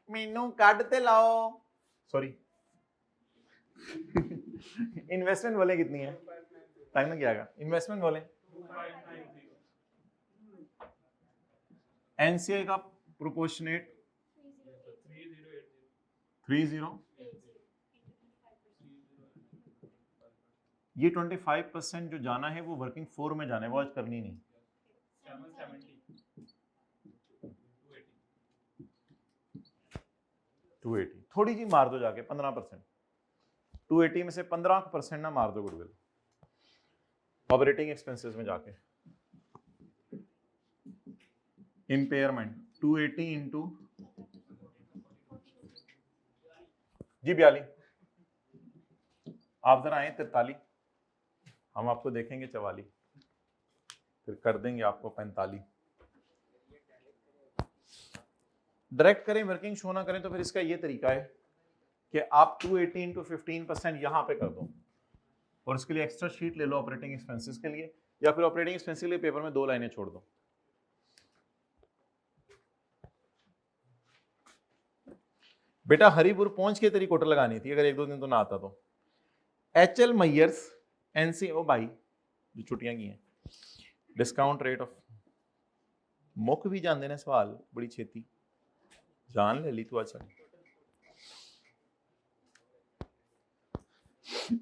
Meenu काटते लाओ, सॉरी इन्वेस्टमेंट बोले कितनी है? टाइम में क्या आएगा? इन्वेस्टमेंट बोले एनसीए का प्रोपोर्शनेट 30, ये 25% जो जाना है वो वर्किंग 4 में जाना है, वो आज करनी नहीं। 280 थोड़ी जी मार दो जाके 15%। 280 में से 15% ना मार दो गुडविल ऑपरेटिंग एक्सपेंसेस में जाके। इंपेयरमेंट 280 इंटू जी 42, आप जरा आए 43, हम आपको देखेंगे 44, फिर कर देंगे आपको 45। डायरेक्ट करें वर्किंग शो ना करें तो फिर इसका ये तरीका है कि आप 280 इंटू 15% यहां पे कर दो और इसके लिए एक्स्ट्रा शीट ले लो ऑपरेटिंग एक्सपेंसेस के लिए, या फिर ऑपरेटिंग एक्सपेंसेस के लिए पेपर में 2 लाइनें छोड़ दो। बेटा हरिपुर पहुंच के तेरी कोटर लगानी थी अगर 1-2 दिन तो ना आता तो। एचएल मैयर्स एनसीओ भाई जो छुट्टियां की हैं, डिस्काउंट रेट ऑफ मुक भी जानते ने सवाल बड़ी छेती जान ले ली तू आज सारी।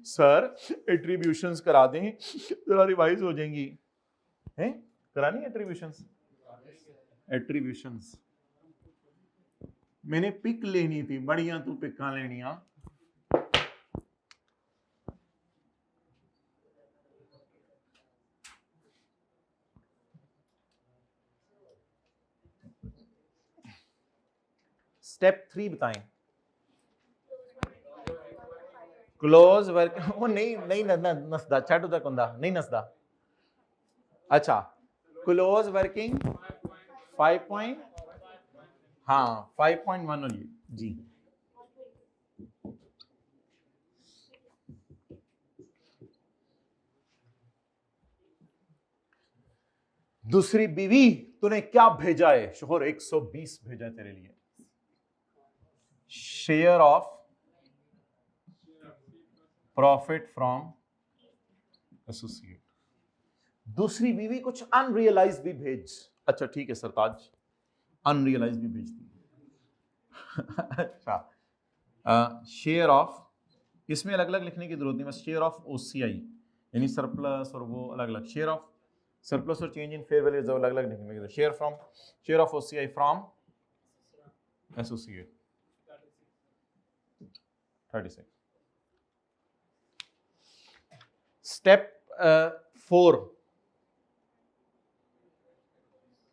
सर एट्रीब्यूशंस करा दें जरा रिवाइज हो जाएंगी, हैं करानी एट्रीब्यूशंस? एट्रीब्यूशंस मैंने पिक लेनी थी, बड़ियां तू पिका लेनिया। स्टेप 3 बताएं। क्लोज वर्क वो नहीं नसदा छड़ उदा कुंदा नहीं नसदा। अच्छा क्लोज वर्किंग 5 हाँ 5.1 हो जी। दूसरी बीवी तूने क्या भेजा है? शोहर 120 भेजा है तेरे लिए। Share of profit from associate. दूसरी बीवी कुछ अनरियलाइज भी भेज। अच्छा ठीक है सरताज, अनरियलाइज भी भेज दी। अच्छा शेयर ऑफ, इसमें अलग अलग लिखने की जरूरत नहीं, बस शेयर ऑफ ओसीआई यानी सरप्लस और वो अलग अलग। शेयर ऑफ सरप्लस और चेंज इन फेयर वैल्यू अलग अलग लिखने की। Share from, share of OCI from associate 36। Step 4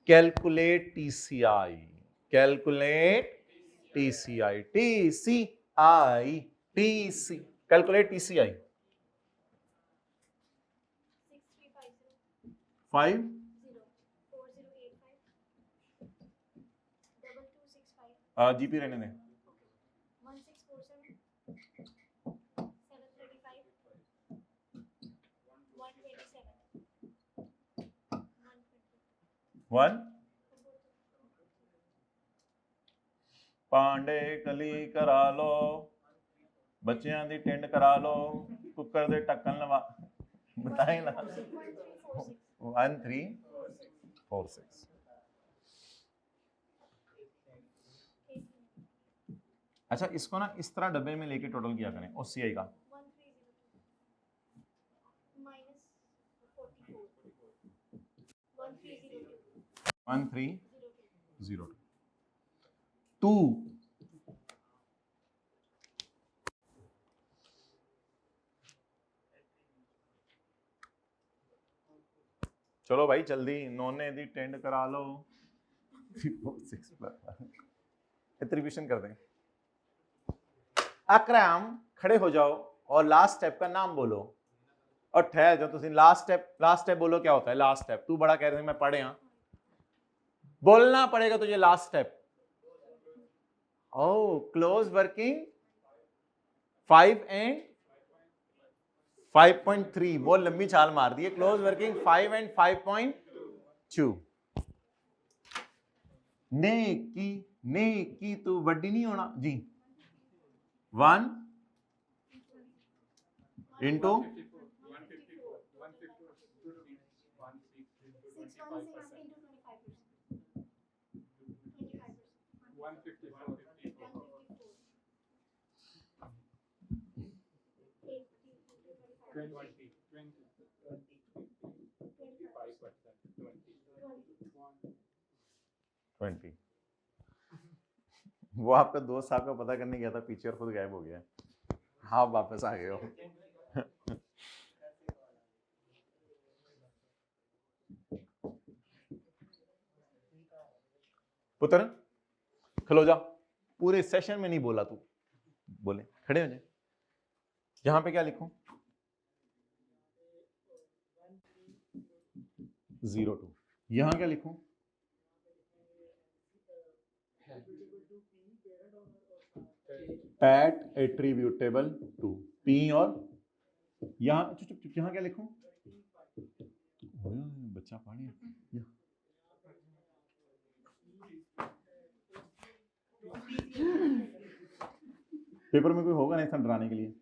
calculate TCI. Calculate TCI, TCI, TC calculate TCI 5 GP रहने दें। 1 पांडे कली करा लो, बच्चियां दी टिंड करा लो, कुकर दे ढक्कन लवा बताए ना। 1346। अच्छा इसको ना इस तरह डब्बे में लेके टोटल किया करें ओसीआई का। 1302 चलो भाई जल्दी, नोने दी टेंड करा लो। 6 एट्रीब्यूशन कर दें। अकरम खड़े हो जाओ, और लास्ट स्टेप का नाम बोलो। और ठहर जो तुम लास्ट स्टेप बोलो क्या होता है लास्ट स्टेप। तू बड़ा कह रहे मैं पढ़े हाँ, बोलना पड़ेगा तुझे लास्ट स्टेप। ओ क्लोज वर्किंग 5 एंड 5.3, बहुत लंबी चाल मार दी है। Close working 5 and 5.2। ने की तू वड्डी नहीं होना जी। 1 इंटू 20। वो आपका दोस्त साहब का पता करने गया था पीछे और खुद गायब हो गया। हाँ वापस आ गए हो। पुत्र खलो जा, पूरे सेशन में नहीं बोला तू, बोले खड़े हो जाए। यहां पे क्या लिखूं 02, यहां क्या लिखूं पैट एट्रीब्यूटेबल टू पी, और यहां चुप चुप चुप, यहां क्या लिखूं बच्चा पढ़े पेपर में कोई होगा नहीं इतना डराने के लिए।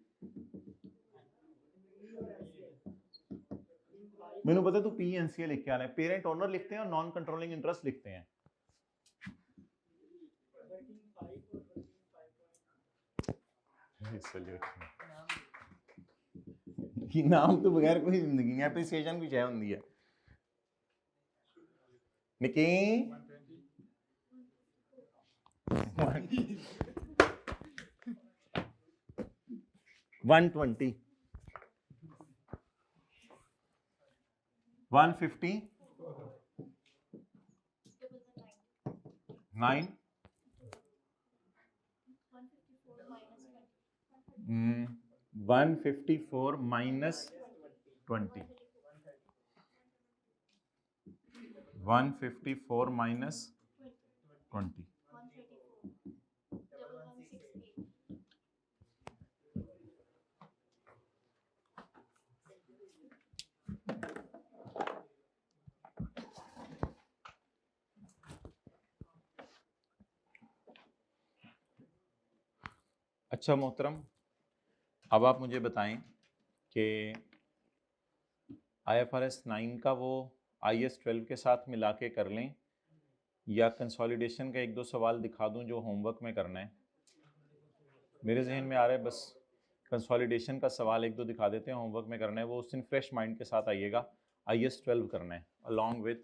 मैंने पता तू पीएनसीए लिख के आना है, पेरेंट ओनर लिखते हैं और नॉन कंट्रोलिंग इंटरेस्ट लिखते हैं। नाम तो बगैर कोई जिंदगी है, एप्रिसिएशन कुछ है होंगी है निकी 120 150 9 154 minus 20 154 minus 20 अच्छा मोहतरम, अब आप मुझे बताएं कि IFRS 9 का वो IS 12 के साथ मिला के कर लें या कंसोलिडेशन का एक दो सवाल दिखा दूं जो होमवर्क में करना है। मेरे जहन में आ रहा है बस कंसोलिडेशन का सवाल एक दो दिखा देते हैं, होमवर्क में करना है। वो उस दिन फ्रेश माइंड के साथ आइएगा, IS 12 करना है अलॉन्ग विद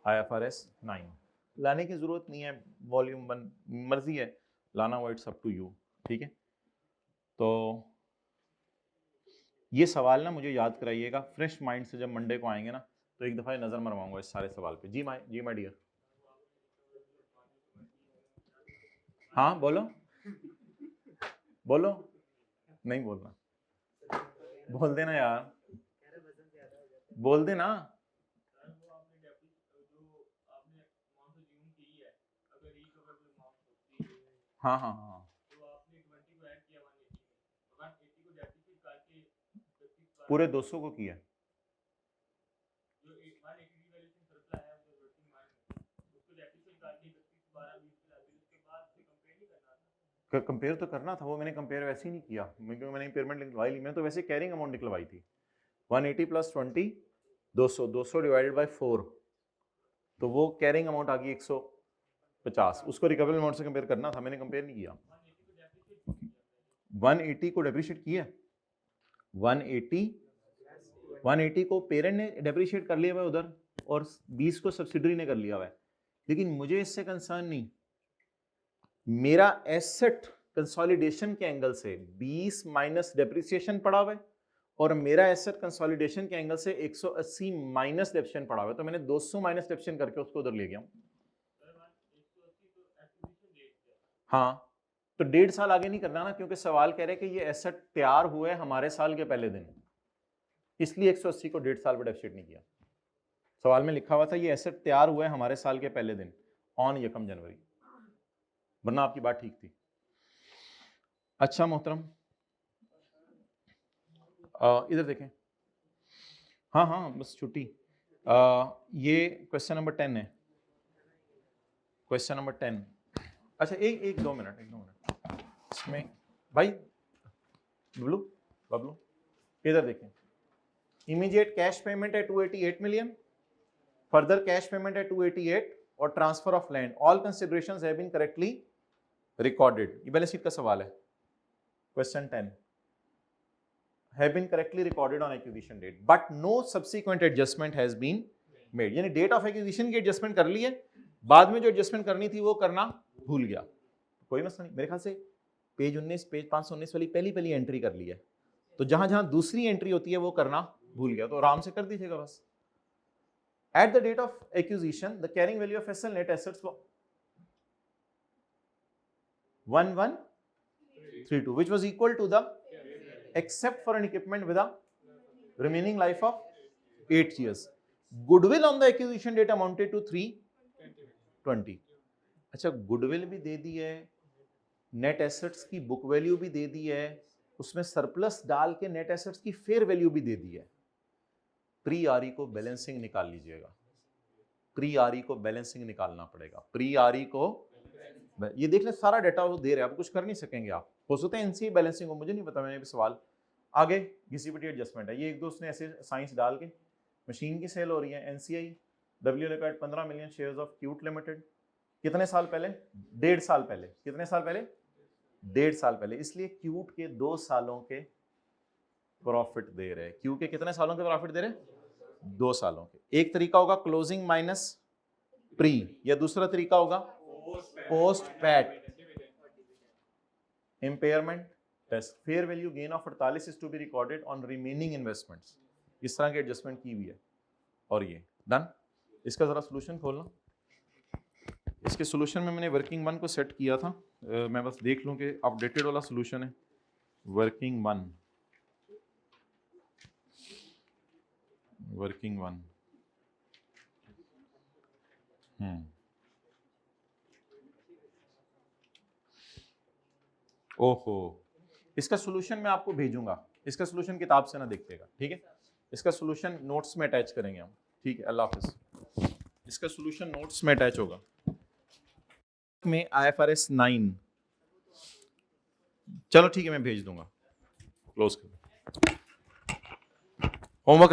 IFRS 9। लाने की ज़रूरत नहीं है, वॉल्यूम 1 मर्जी है लाना, वो इट्स अप टू यू, ठीक है। तो ये सवाल ना मुझे याद कराइएगा फ्रेश माइंड से, जब मंडे को आएंगे ना तो एक दफ़ा नज़र मरवाऊंगा इस सारे सवाल पे। जी माय डियर, हाँ बोलो बोलो, नहीं बोलना, बोल देना यार, बोल देना। हाँ हाँ हाँ पूरे 200 को किया, कंपेयर तो करना था, वो मैंने कंपेयर वैसे ही नहीं किया, मैंने इम्पेयरमेंट निकलवाई ली, मैंने तो वैसे कैरिंग अमाउंट निकलवाई थी। 180 प्लस 20 200, 200 डिवाइडेड बाय 4, तो वो कैरिंग अमाउंट आ गई 150, उसको रिकवरेबल अमाउंट से कंपेयर करना था, मैंने कंपेयर नहीं किया। 180 को डेप्रिशिएट किया, 180 को पेरेंट ने डेप्रिशिएट कर लिया हुआ उधर, और 20 को सब्सिडरी ने कर लिया हुआ है। लेकिन मुझे इससे कंसर्न नहीं, मेरा एसेट कंसोलिडेशन के एंगल से 20 माइनस डेप्रिसिएशन पड़ा हुआ है, और मेरा एसेट कंसोलिडेशन के एंगल से 180 माइनस डेप्रिसिएशन पड़ा हुआ है, तो मैंने 200 माइनस डेप्रिसिएशन करके उसको उधर ले गया हूं। हाँ तो 1.5 साल आगे नहीं करना ना, क्योंकि सवाल कह रहे हैं कि ये एसेट तैयार हुए हमारे साल के पहले दिन, इसलिए 180 को 1.5 साल पर डेप्रिशिएट नहीं किया। सवाल में लिखा हुआ था ये एसेट तैयार हुए हमारे साल के पहले दिन ऑन 1 जनवरी, वरना आपकी बात ठीक थी। अच्छा मोहतरम, इधर देखें, हाँ हाँ बस छुट्टी। ये क्वेश्चन नंबर 10 है, क्वेश्चन नंबर 10। अच्छा एक दो मिनट इसमें भाई, बबलू बबलू इधर देखें। इमीडिएट कैश पेमेंट है 288 मिलियन, फर्दर कैश पेमेंट है 288 और transfer of land, all considerations have been correctly recorded. ये बैलेंस शीट का सवाल है, question 10 have been correctly recorded on acquisition date but no subsequent adjustment has been made। यानी date of acquisition की adjustment कर ली है, बाद में जो एडजस्टमेंट करनी थी वो करना भूल गया, कोई मसला नहीं। मेरे ख्याल से पेज 19 पेज 519 वाली पहली एंट्री कर ली है, तो जहां जहां दूसरी एंट्री होती है वो करना भूल गया, तो आराम से कर दीजिएगा बस। At the date of acquisition the carrying value of SL net assets 1132 which was equal to the except for an equipment with a remaining life of 8 years. Goodwill on the acquisition date amounted to 320। अच्छा goodwill भी दे दी है, net assets की book value भी दे दी है, उसमें surplus डाल के net assets की फेयर वैल्यू भी दे दी है। प्री आरई को बैलेंसिंग निकाल लीजिएगा, प्री आरई को बैलेंसिंग निकालना पड़ेगा, प्री आरई को ये देख ले सारा डाटा वो दे रहे हैं, आप कुछ कर नहीं सकेंगे आप, हो सकता है एनसीए बैलेंसिंग हो, मुझे नहीं पता, मैंने भी सवाल। आगे घिसी-पिटी एडजस्टमेंट है, ये एक दो उसने ऐसे साइंस डाल के, मशीन की सेल हो रही है, NCI W liquid 15 million shares of cute limited, कितने साल पहले? 1.5 साल पहले। कितने साल पहले? 1.5 साल पहले, इसलिए क्यूट के 2 सालों के प्रॉफिट दे रहे हैं। क्यू के कितने सालों के प्रॉफिट दे रहे हैं? 2 सालों के। एक तरीका होगा क्लोजिंग माइनस प्री, या दूसरा तरीका होगा पोस्ट पैट impairment test. Fair value gain of 48 is to be recorded on remaining investments. इस तरह की एडजस्टमेंट की हुई है, और ये डन। इसका जरा सोल्यूशन खोलना। इसके सोल्यूशन में मैंने वर्किंग 1 को सेट किया था, मैं बस देख लूं कि अपडेटेड वाला सोल्यूशन है। वर्किंग 1, वर्किंग 1 ओहो, इसका सोल्यूशन मैं आपको भेजूंगा, इसका सोल्यूशन किताब से ना देखिएगा, ठीक है? इसका सोल्यूशन नोट्स में अटैच करेंगे हम, ठीक है? अल्लाह हाफिज़। इसका सोल्यूशन नोट्स में अटैच होगा। में IFRS 9, चलो ठीक है मैं भेज दूंगा, क्लोज कर।